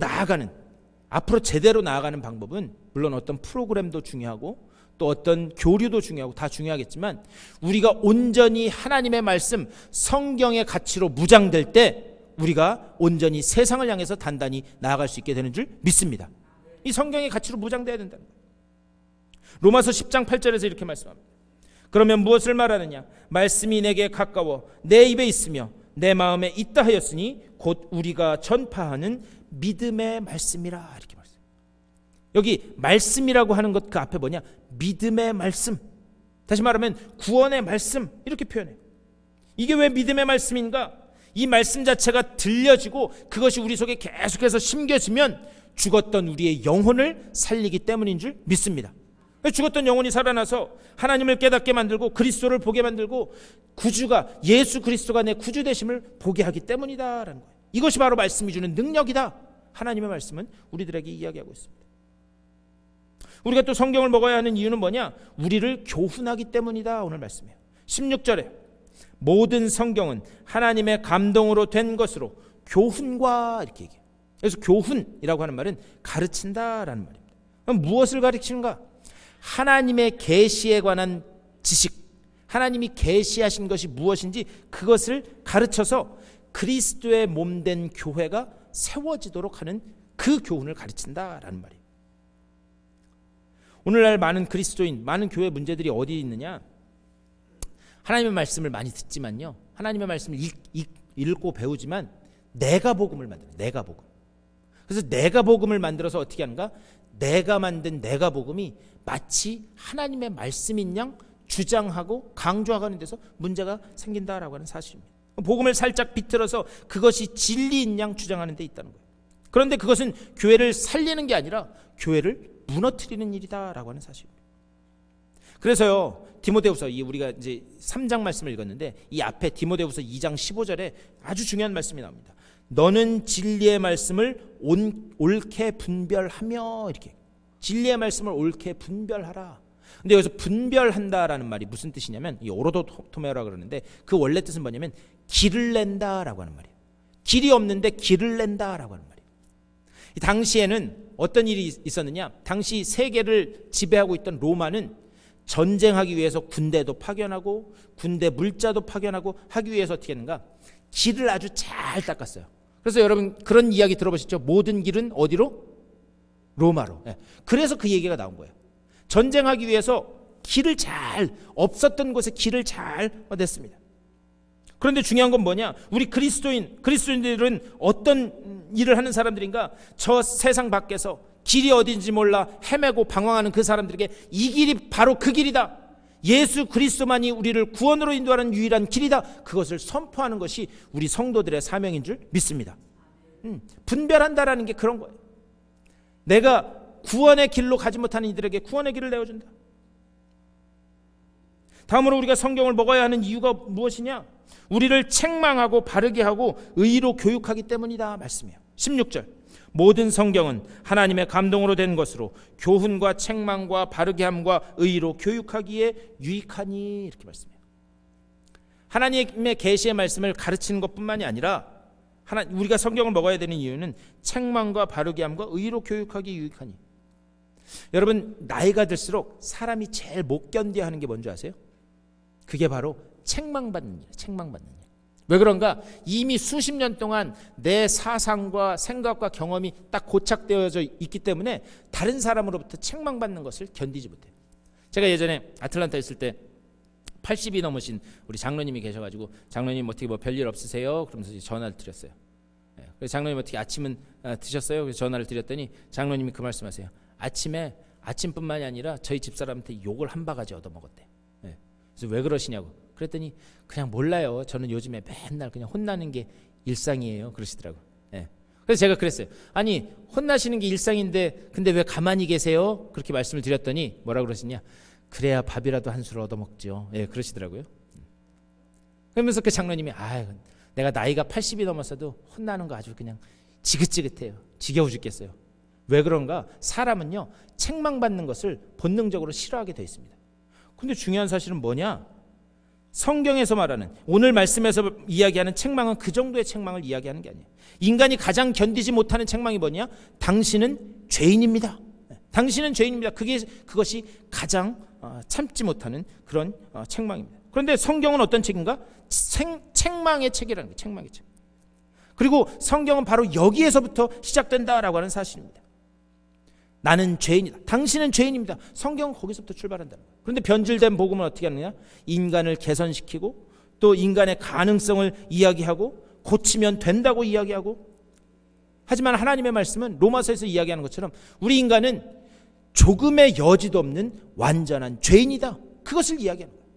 제대로 나아가는 방법은 물론 어떤 프로그램도 중요하고 또 어떤 교류도 중요하고 다 중요하겠지만, 우리가 온전히 하나님의 말씀, 성경의 가치로 무장될 때 우리가 온전히 세상을 향해서 단단히 나아갈 수 있게 되는 줄 믿습니다. 이 성경의 가치로 무장돼야 된다는 거예요. 로마서 10장 8절에서 이렇게 말씀합니다. 그러면 무엇을 말하느냐? 말씀이 내게 가까워 내 입에 있으며 내 마음에 있다 하였으니 곧 우리가 전파하는 믿음의 말씀이라. 이렇게 말씀해요. 여기 말씀이라고 하는 것 그 앞에 뭐냐? 믿음의 말씀. 다시 말하면 구원의 말씀, 이렇게 표현해요. 이게 왜 믿음의 말씀인가? 이 말씀 자체가 들려지고 그것이 우리 속에 계속해서 심겨지면 죽었던 우리의 영혼을 살리기 때문인 줄 믿습니다. 죽었던 영혼이 살아나서 하나님을 깨닫게 만들고 그리스도를 보게 만들고 구주가, 예수 그리스도가 내 구주 되심을 보게 하기 때문이다라는 거예요. 이것이 바로 말씀이 주는 능력이다. 하나님의 말씀은 우리들에게 이야기하고 있습니다. 우리가 또 성경을 먹어야 하는 이유는 뭐냐? 우리를 교훈하기 때문이다. 오늘 말씀이에요. 16절에 모든 성경은 하나님의 감동으로 된 것으로 교훈과, 이렇게 얘기해요. 그래서 교훈이라고 하는 말은 가르친다라는 말입니다. 그럼 무엇을 가르치는가? 하나님의 계시에 관한 지식, 하나님이 계시하신 것이 무엇인지 그것을 가르쳐서 그리스도의 몸된 교회가 세워지도록 하는 그 교훈을 가르친다라는 말이에요. 오늘날 많은 그리스도인, 많은 교회 문제들이 어디 있느냐? 하나님의 말씀을 많이 듣지만요, 하나님의 말씀을 읽고 배우지만 내가 복음을 만들어요. 내가 복음. 그래서 내가 복음을 만들어서 어떻게 하는가? 내가 만든 내가 복음이 마치 하나님의 말씀인 양 주장하고 강조하는 데서 문제가 생긴다라고 하는 사실입니다. 복음을 살짝 비틀어서 그것이 진리인 양 주장하는 데 있다는 거예요. 그런데 그것은 교회를 살리는 게 아니라 교회를 무너뜨리는 일이다라고 하는 사실입니다. 그래서요, 디모데후서, 우리가 이제 3장 말씀을 읽었는데 이 앞에 디모데후서 2장 15절에 아주 중요한 말씀이 나옵니다. 너는 진리의 말씀을 옳게 분별하며, 이렇게 진리의 말씀을 옳게 분별하라. 근데 여기서 분별한다라는 말이 무슨 뜻이냐면, 이 오로도토메라 그러는데 그 원래 뜻은 뭐냐면 길을 낸다라고 하는 말이에요. 길이 없는데 길을 낸다라고 하는 말이에요. 이 당시에는 어떤 일이 있었느냐? 당시 세계를 지배하고 있던 로마는 전쟁하기 위해서 군대도 파견하고 군대 물자도 파견하고 하기 위해서 어떻게 했는가? 길을 아주 잘 닦았어요. 그래서 여러분 그런 이야기 들어보셨죠? 모든 길은 어디로? 로마로. 그래서 그 얘기가 나온 거예요. 전쟁하기 위해서 길을 잘, 없었던 곳에 길을 잘 냈습니다. 그런데 중요한 건 뭐냐? 우리 그리스도인들은 어떤 일을 하는 사람들인가? 저 세상 밖에서 길이 어딘지 몰라 헤매고 방황하는 그 사람들에게 이 길이 바로 그 길이다. 예수 그리스도만이 우리를 구원으로 인도하는 유일한 길이다. 그것을 선포하는 것이 우리 성도들의 사명인 줄 믿습니다. 분별한다라는 게 그런 거예요. 내가 구원의 길로 가지 못하는 이들에게 구원의 길을 내어준다. 다음으로 우리가 성경을 먹어야 하는 이유가 무엇이냐? 우리를 책망하고 바르게 하고 의로 교육하기 때문이다 말씀이에요. 16절 모든 성경은 하나님의 감동으로 된 것으로 교훈과 책망과 바르게 함과 의로 교육하기에 유익하니, 이렇게 말씀해요. 하나님의 계시의 말씀을 가르치는 것뿐만이 아니라 우리가 성경을 먹어야 되는 이유는 책망과 바르게 함과 의로 교육하기에 유익하니. 여러분 나이가 들수록 사람이 제일 못 견뎌야 하는 게 뭔지 아세요? 그게 바로 책망받는 일, 책망받는 일. 왜 그런가? 이미 수십 년 동안 내 사상과 생각과 경험이 딱 고착되어져 있기 때문에 다른 사람으로부터 책망받는 것을 견디지 못해요. 제가 예전에 아틀란타에 있을 때 80이 넘으신 우리 장로님이 계셔가지고 장로님 어떻게 뭐 별일 없으세요? 그러면서 전화를 드렸어요. 그래서 장로님 어떻게 아침은 드셨어요? 그래서 전화를 드렸더니 장로님이 그 말씀하세요. 아침뿐만이 아니라 저희 집사람한테 욕을 한 바가지 얻어먹었대. 그래서 왜 그러시냐고. 그랬더니 그냥 몰라요. 저는 요즘에 맨날 그냥 혼나는 게 일상이에요. 그러시더라고. 그래서 제가 그랬어요. 아니 혼나시는 게 일상인데 근데 왜 가만히 계세요? 그렇게 말씀을 드렸더니 뭐라 그러시냐? 그래야 밥이라도 한 술 얻어먹죠. 그러시더라고요. 그러면서 그 장로님이 내가 나이가 80이 넘었어도 혼나는 거 아주 그냥 지긋지긋해요. 지겨워 죽겠어요. 왜 그런가? 사람은요 책망받는 것을 본능적으로 싫어하게 되어 있습니다. 근데 중요한 사실은 뭐냐? 성경에서 말하는, 오늘 말씀에서 이야기하는 책망은 그 정도의 책망을 이야기하는 게 아니에요. 인간이 가장 견디지 못하는 책망이 뭐냐? 당신은 죄인입니다. 당신은 죄인입니다. 그것이 가장 참지 못하는 그런 책망입니다. 그런데 성경은 어떤 책인가? 책망의 책이라는 거예요. 책망의 책. 그리고 성경은 바로 여기에서부터 시작된다라고 하는 사실입니다. 나는 죄인이다. 당신은 죄인입니다. 성경은 거기서부터 출발한다는 거예요. 그런데 변질된 복음은 어떻게 하느냐? 인간을 개선시키고 또 인간의 가능성을 이야기하고 고치면 된다고 이야기하고, 하지만 하나님의 말씀은 로마서에서 이야기하는 것처럼 우리 인간은 조금의 여지도 없는 완전한 죄인이다. 그것을 이야기하는 거예요.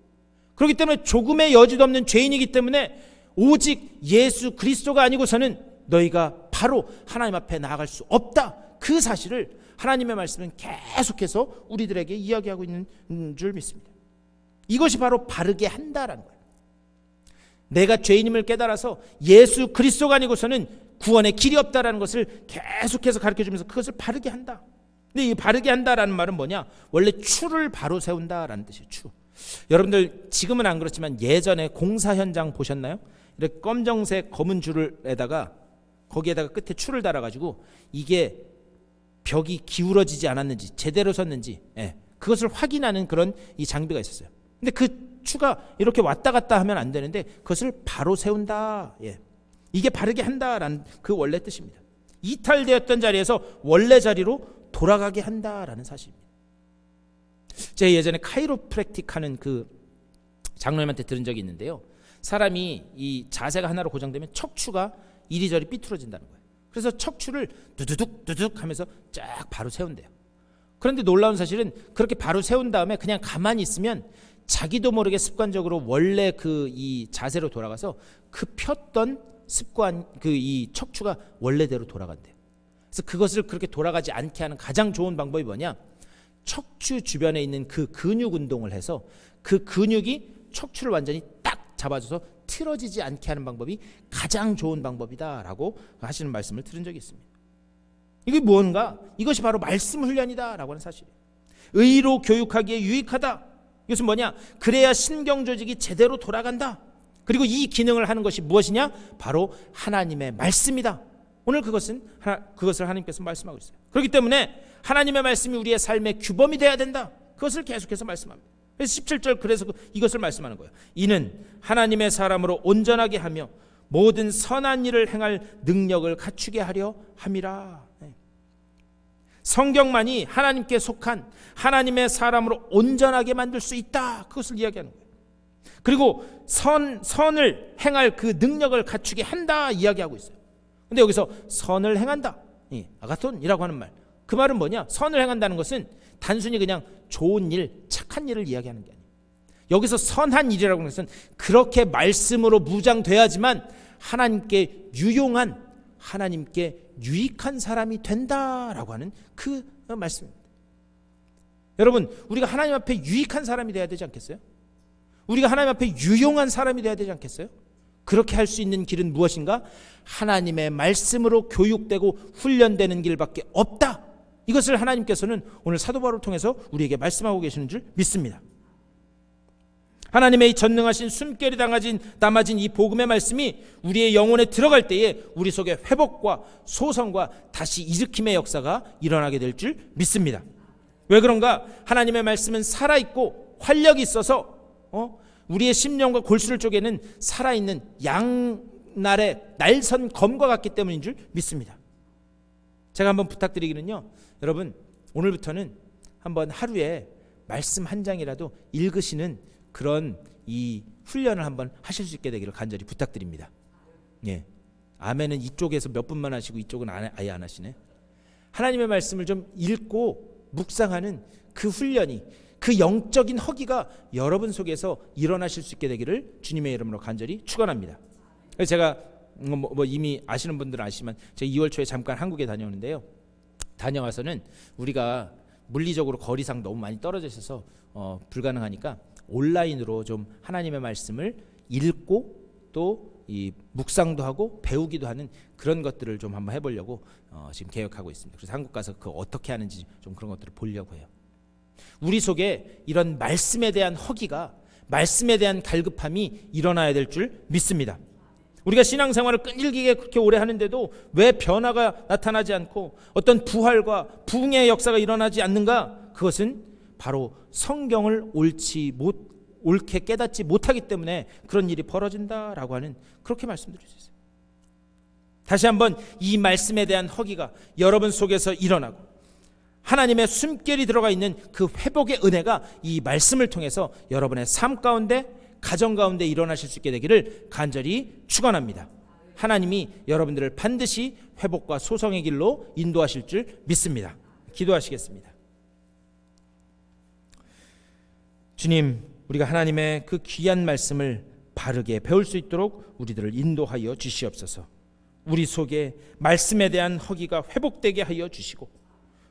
그렇기 때문에 조금의 여지도 없는 죄인이기 때문에 오직 예수 그리스도가 아니고서는 너희가 바로 하나님 앞에 나아갈 수 없다. 그 사실을 하나님의 말씀은 계속해서 우리들에게 이야기하고 있는 줄 믿습니다. 이것이 바로 바르게 한다라는 거예요. 내가 죄인임을 깨달아서 예수 그리스도가 아니고서는 구원의 길이 없다라는 것을 계속해서 가르쳐주면서 그것을 바르게 한다. 근데 이 바르게 한다라는 말은 뭐냐? 원래 추를 바로 세운다라는 뜻이에요. 추. 여러분들 지금은 안 그렇지만 예전에 공사 현장 보셨나요? 이렇게 검정색 검은 줄에다가 거기에다가 끝에 추를 달아가지고 이게 벽이 기울어지지 않았는지 제대로 섰는지 그것을 확인하는 그런 이 장비가 있었어요. 근데 그 추가 이렇게 왔다 갔다 하면 안 되는데 그것을 바로 세운다. 이게 바르게 한다라는 그 원래 뜻입니다. 이탈되었던 자리에서 원래 자리로 돌아가게 한다라는 사실입니다. 제가 예전에 카이로프랙틱 하는 그 장로님한테 들은 적이 있는데요. 사람이 이 자세가 하나로 고정되면 척추가 이리저리 삐뚤어진다는 거예요. 그래서 척추를 두두둑 하면서 쫙 바로 세운대요. 그런데 놀라운 사실은 그렇게 바로 세운 다음에 그냥 가만히 있으면 자기도 모르게 습관적으로 원래 그 이 자세로 돌아가서 그 폈던 습관, 그 이 척추가 원래대로 돌아간대요. 그래서 그것을 그렇게 돌아가지 않게 하는 가장 좋은 방법이 뭐냐? 척추 주변에 있는 그 근육 운동을 해서 그 근육이 척추를 완전히 딱 잡아줘서 틀어지지 않게 하는 방법이 가장 좋은 방법이다라고 하시는 말씀을 들은 적이 있습니다. 이게 뭔가? 이것이 바로 말씀 훈련이다라고 하는 사실이에요. 의로 교육하기에 유익하다. 이것은 뭐냐? 그래야 신경 조직이 제대로 돌아간다. 그리고 이 기능을 하는 것이 무엇이냐? 바로 하나님의 말씀이다. 오늘 그것을 하나님께서 말씀하고 있어요. 그렇기 때문에 하나님의 말씀이 우리의 삶의 규범이 되어야 된다. 그것을 계속해서 말씀합니다. 그래서 17절 그래서 이것을 말씀하는 거예요. 이는 하나님의 사람으로 온전하게 하며 모든 선한 일을 행할 능력을 갖추게 하려 함이라. 성경만이 하나님께 속한 하나님의 사람으로 온전하게 만들 수 있다. 그것을 이야기하는 거예요. 그리고 선을 행할 그 능력을 갖추게 한다 이야기하고 있어요. 근데 여기서 선을 행한다, 아가톤이라고 하는 말, 그 말은 뭐냐? 선을 행한다는 것은 단순히 그냥 좋은 일, 착한 일을 이야기하는 게 아니에요. 여기서 선한 일이라고 하는 것은 그렇게 말씀으로 무장돼야지만 하나님께 유용한, 하나님께 유익한 사람이 된다라고 하는 그 말씀입니다. 여러분, 우리가 하나님 앞에 유익한 사람이 돼야 되지 않겠어요? 우리가 하나님 앞에 유용한 사람이 돼야 되지 않겠어요? 그렇게 할 수 있는 길은 무엇인가? 하나님의 말씀으로 교육되고 훈련되는 길밖에 없다. 이것을 하나님께서는 오늘 사도 바울을 통해서 우리에게 말씀하고 계시는 줄 믿습니다. 하나님의 전능하신 숨결이 담아진 이 복음의 말씀이 우리의 영혼에 들어갈 때에 우리 속에 회복과 소성과 다시 일으킴의 역사가 일어나게 될 줄 믿습니다. 왜 그런가? 하나님의 말씀은 살아있고 활력이 있어서 우리의 심령과 골수를 쪼개는 살아있는 양날의 날선 검과 같기 때문인 줄 믿습니다. 제가 한번 부탁드리기는요, 여러분 오늘부터는 한번 하루에 말씀 한 장이라도 읽으시는 그런 이 훈련을 한번 하실 수 있게 되기를 간절히 부탁드립니다. 아멘은 이쪽에서 몇 분만 하시고 이쪽은 아예 안 하시네. 하나님의 말씀을 좀 읽고 묵상하는 그 훈련이, 그 영적인 허기가 여러분 속에서 일어나실 수 있게 되기를 주님의 이름으로 간절히 축원합니다. 그래서 제가 이미 아시는 분들은 아시지만 제가 2월 초에 잠깐 한국에 다녀오는데요. 다녀와서는 우리가 물리적으로 거리상 너무 많이 떨어져 있어서 불가능하니까 온라인으로 좀 하나님의 말씀을 읽고 또 이 묵상도 하고 배우기도 하는 그런 것들을 좀 한번 해보려고 지금 계획하고 있습니다. 그래서 한국 가서 그 어떻게 하는지 좀 그런 것들을 보려고 해요. 우리 속에 이런 말씀에 대한 허기가, 말씀에 대한 갈급함이 일어나야 될 줄 믿습니다. 우리가 신앙생활을 끈질기게 그렇게 오래 하는데도 왜 변화가 나타나지 않고 어떤 부활과 부흥의 역사가 일어나지 않는가? 그것은 바로 성경을 옳게 깨닫지 못하기 때문에 그런 일이 벌어진다라고 하는, 그렇게 말씀드릴 수 있어요. 다시 한번 이 말씀에 대한 허기가 여러분 속에서 일어나고 하나님의 숨결이 들어가 있는 그 회복의 은혜가 이 말씀을 통해서 여러분의 삶 가운데, 가정 가운데 일어나실 수 있게 되기를 간절히 축원합니다. 하나님이 여러분들을 반드시 회복과 소성의 길로 인도하실 줄 믿습니다. 기도하시겠습니다. 주님, 우리가 하나님의 그 귀한 말씀을 바르게 배울 수 있도록 우리들을 인도하여 주시옵소서. 우리 속에 말씀에 대한 허기가 회복되게 하여 주시고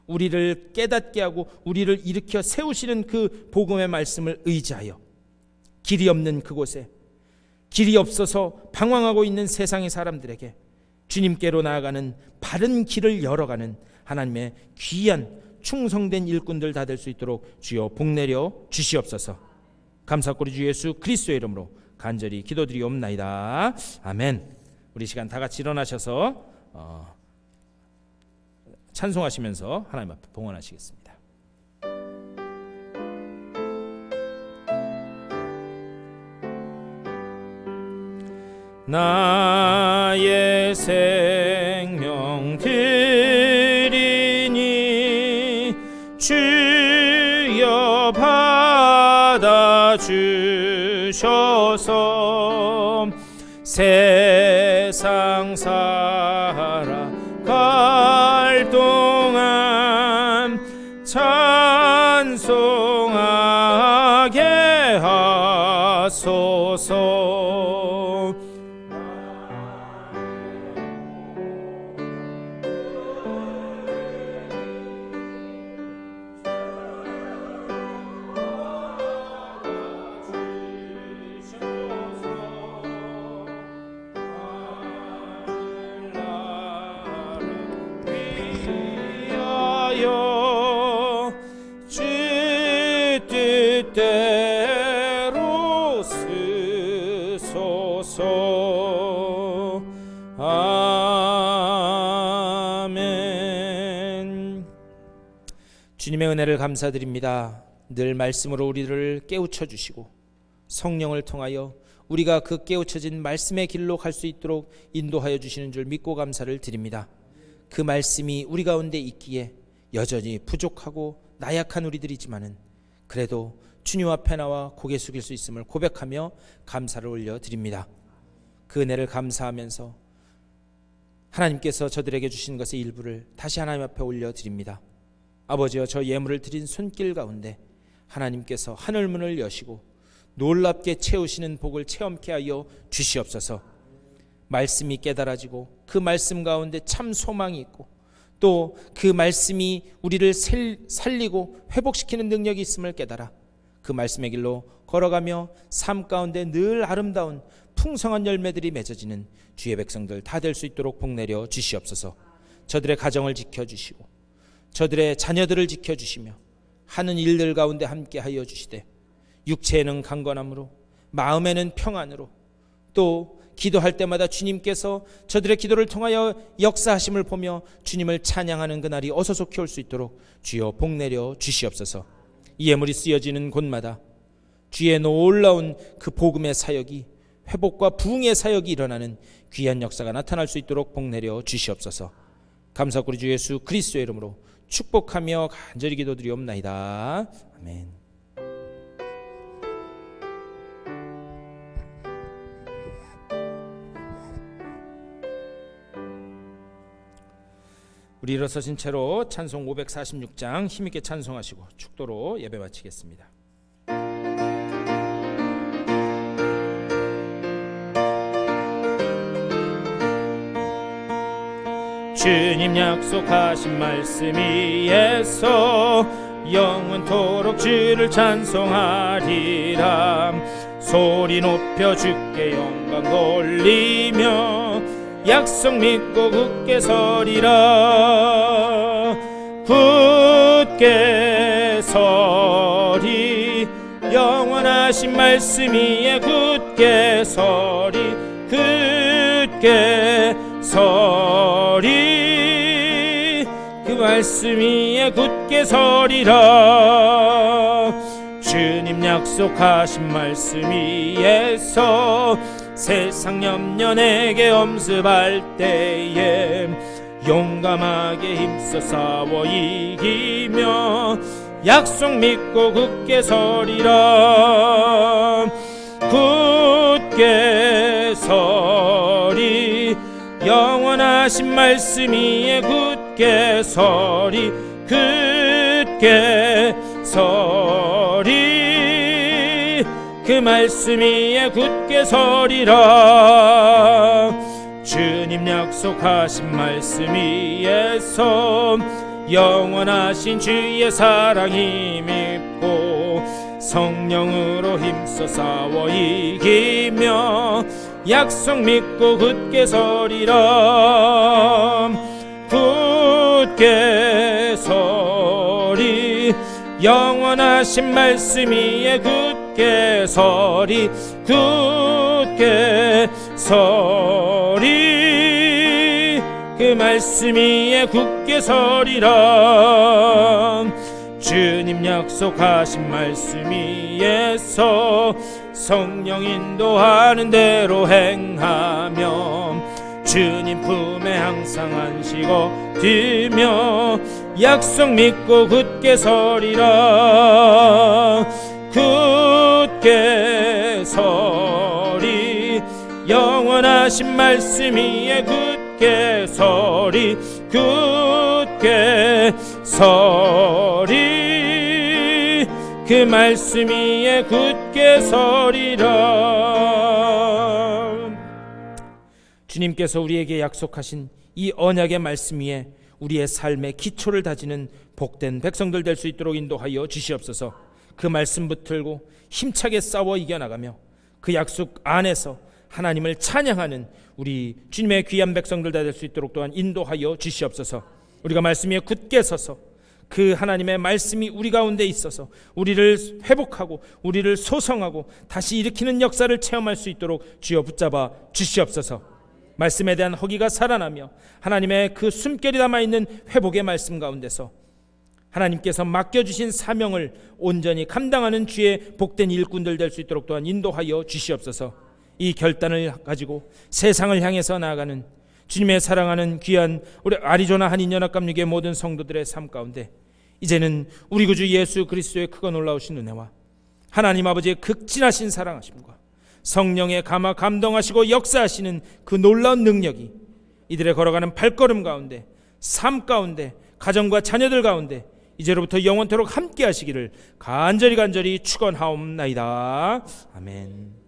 우리를 깨닫게 하고 우리를 일으켜 세우시는 그 복음의 말씀을 의지하여 길이 없는 그곳에, 길이 없어서 방황하고 있는 세상의 사람들에게 주님께로 나아가는 바른 길을 열어가는 하나님의 귀한 충성된 일꾼들 다 될 수 있도록 주여 복내려 주시옵소서. 감사드리 주 예수 그리스도의 이름으로 간절히 기도드리옵나이다. 아멘. 우리 시간 다 같이 일어나셔서 찬송하시면서 하나님 앞에 봉헌하시겠습니다. 나의 생명 드리니 주여 받아주셔서 세상 살아갈 동안 찬송하게 하소서. 주 뜻대로 쓰소서. 아멘. 주님의 은혜를 감사드립니다. 늘 말씀으로 우리를 깨우쳐 주시고 성령을 통하여 우리가 그 깨우쳐진 말씀의 길로 갈 수 있도록 인도하여 주시는 줄 믿고 감사를 드립니다. 그 말씀이 우리 가운데 있기에 여전히 부족하고 나약한 우리들이지만은 그래도 주님 앞에 나와 고개 숙일 수 있음을 고백하며 감사를 올려드립니다. 그 은혜를 감사하면서 하나님께서 저들에게 주신 것의 일부를 다시 하나님 앞에 올려드립니다. 아버지여, 저 예물을 드린 손길 가운데 하나님께서 하늘문을 여시고 놀랍게 채우시는 복을 체험케 하여 주시옵소서. 말씀이 깨달아지고 그 말씀 가운데 참 소망이 있고 또 그 말씀이 우리를 살리고 회복시키는 능력이 있음을 깨달아 그 말씀의 길로 걸어가며 삶 가운데 늘 아름다운 풍성한 열매들이 맺어지는 주의 백성들 다 될 수 있도록 복내려 주시옵소서. 저들의 가정을 지켜주시고 저들의 자녀들을 지켜주시며 하는 일들 가운데 함께하여 주시되 육체에는 강건함으로 마음에는 평안으로 또 기도할 때마다 주님께서 저들의 기도를 통하여 역사하심을 보며 주님을 찬양하는 그날이 어서 속히 올 수 있도록 주여 복내려 주시옵소서. 이 예물이 쓰여지는 곳마다 주의 놀라운 그 복음의 사역이, 회복과 부흥의 사역이 일어나는 귀한 역사가 나타날 수 있도록 복내려 주시옵소서. 감사드리 주 예수 그리스도의 이름으로 축복하며 간절히 기도드리옵나이다. 아멘. 우리 일어서신 채로 찬송 546장 힘있게 찬송하시고 축도로 예배 마치겠습니다. 주님 약속하신 말씀 위에서 영원토록 주를 찬송하리라. 소리 높여 주께 영광 돌리며 약속 믿고 굳게 서리라. 굳게 서리 영원하신 말씀 위에 굳게 서리 굳게 서리 그 말씀 위에 굳게 서리라 주님 약속하신 말씀 위에서 세상 염려 내게 엄습할 때에 용감하게 힘써 싸워 이기며 약속 믿고 굳게 서리라 굳게 서리 영원하신 말씀 위에 굳게 서리 굳게 서리 그 말씀 위에 굳게 서리라 주님 약속하신 말씀 위에서 영원하신 주의 사랑 힘입고 성령으로 힘써 싸워 이기며 약속 믿고 굳게 서리라 굳게 서리 영원하신 말씀 위에 굳게 서리 굳게 서리 그 말씀 위에 굳게 서리라 주님 약속하신 말씀 위에서 성령 인도하는 대로 행하며 주님 품에 항상 안식어 뛰며 약속 믿고 굳게 서리라 굳게 서리 영원하신 말씀 위에 굳게 서리 굳게 서리 그 말씀 위에 굳게 서리라 주님께서 우리에게 약속하신 이 언약의 말씀 위에 우리의 삶의 기초를 다지는 복된 백성들 될 수 있도록 인도하여 주시옵소서 그 말씀 붙들고 힘차게 싸워 이겨나가며 그 약속 안에서 하나님을 찬양하는 우리 주님의 귀한 백성들 될 수 있도록 또한 인도하여 주시옵소서 우리가 말씀 위에 굳게 서서 그 하나님의 말씀이 우리 가운데 있어서 우리를 회복하고 우리를 소성하고 다시 일으키는 역사를 체험할 수 있도록 주여 붙잡아 주시옵소서 말씀에 대한 허기가 살아나며 하나님의 그 숨결이 담아있는 회복의 말씀 가운데서 하나님께서 맡겨주신 사명을 온전히 감당하는 주의 복된 일꾼들 될 수 있도록 또한 인도하여 주시옵소서 이 결단을 가지고 세상을 향해서 나아가는 주님의 사랑하는 귀한 우리 아리조나 한인연합감육의 모든 성도들의 삶 가운데 이제는 우리 구주 예수 그리스도의 크고 놀라우신 은혜와 하나님 아버지의 극진하신 사랑하심과 성령의 감동하시고 역사하시는 그 놀라운 능력이 이들의 걸어가는 발걸음 가운데 삶 가운데 가정과 자녀들 가운데 이제로부터 영원토록 함께 하시기를 간절히 축원하옵나이다. 아멘.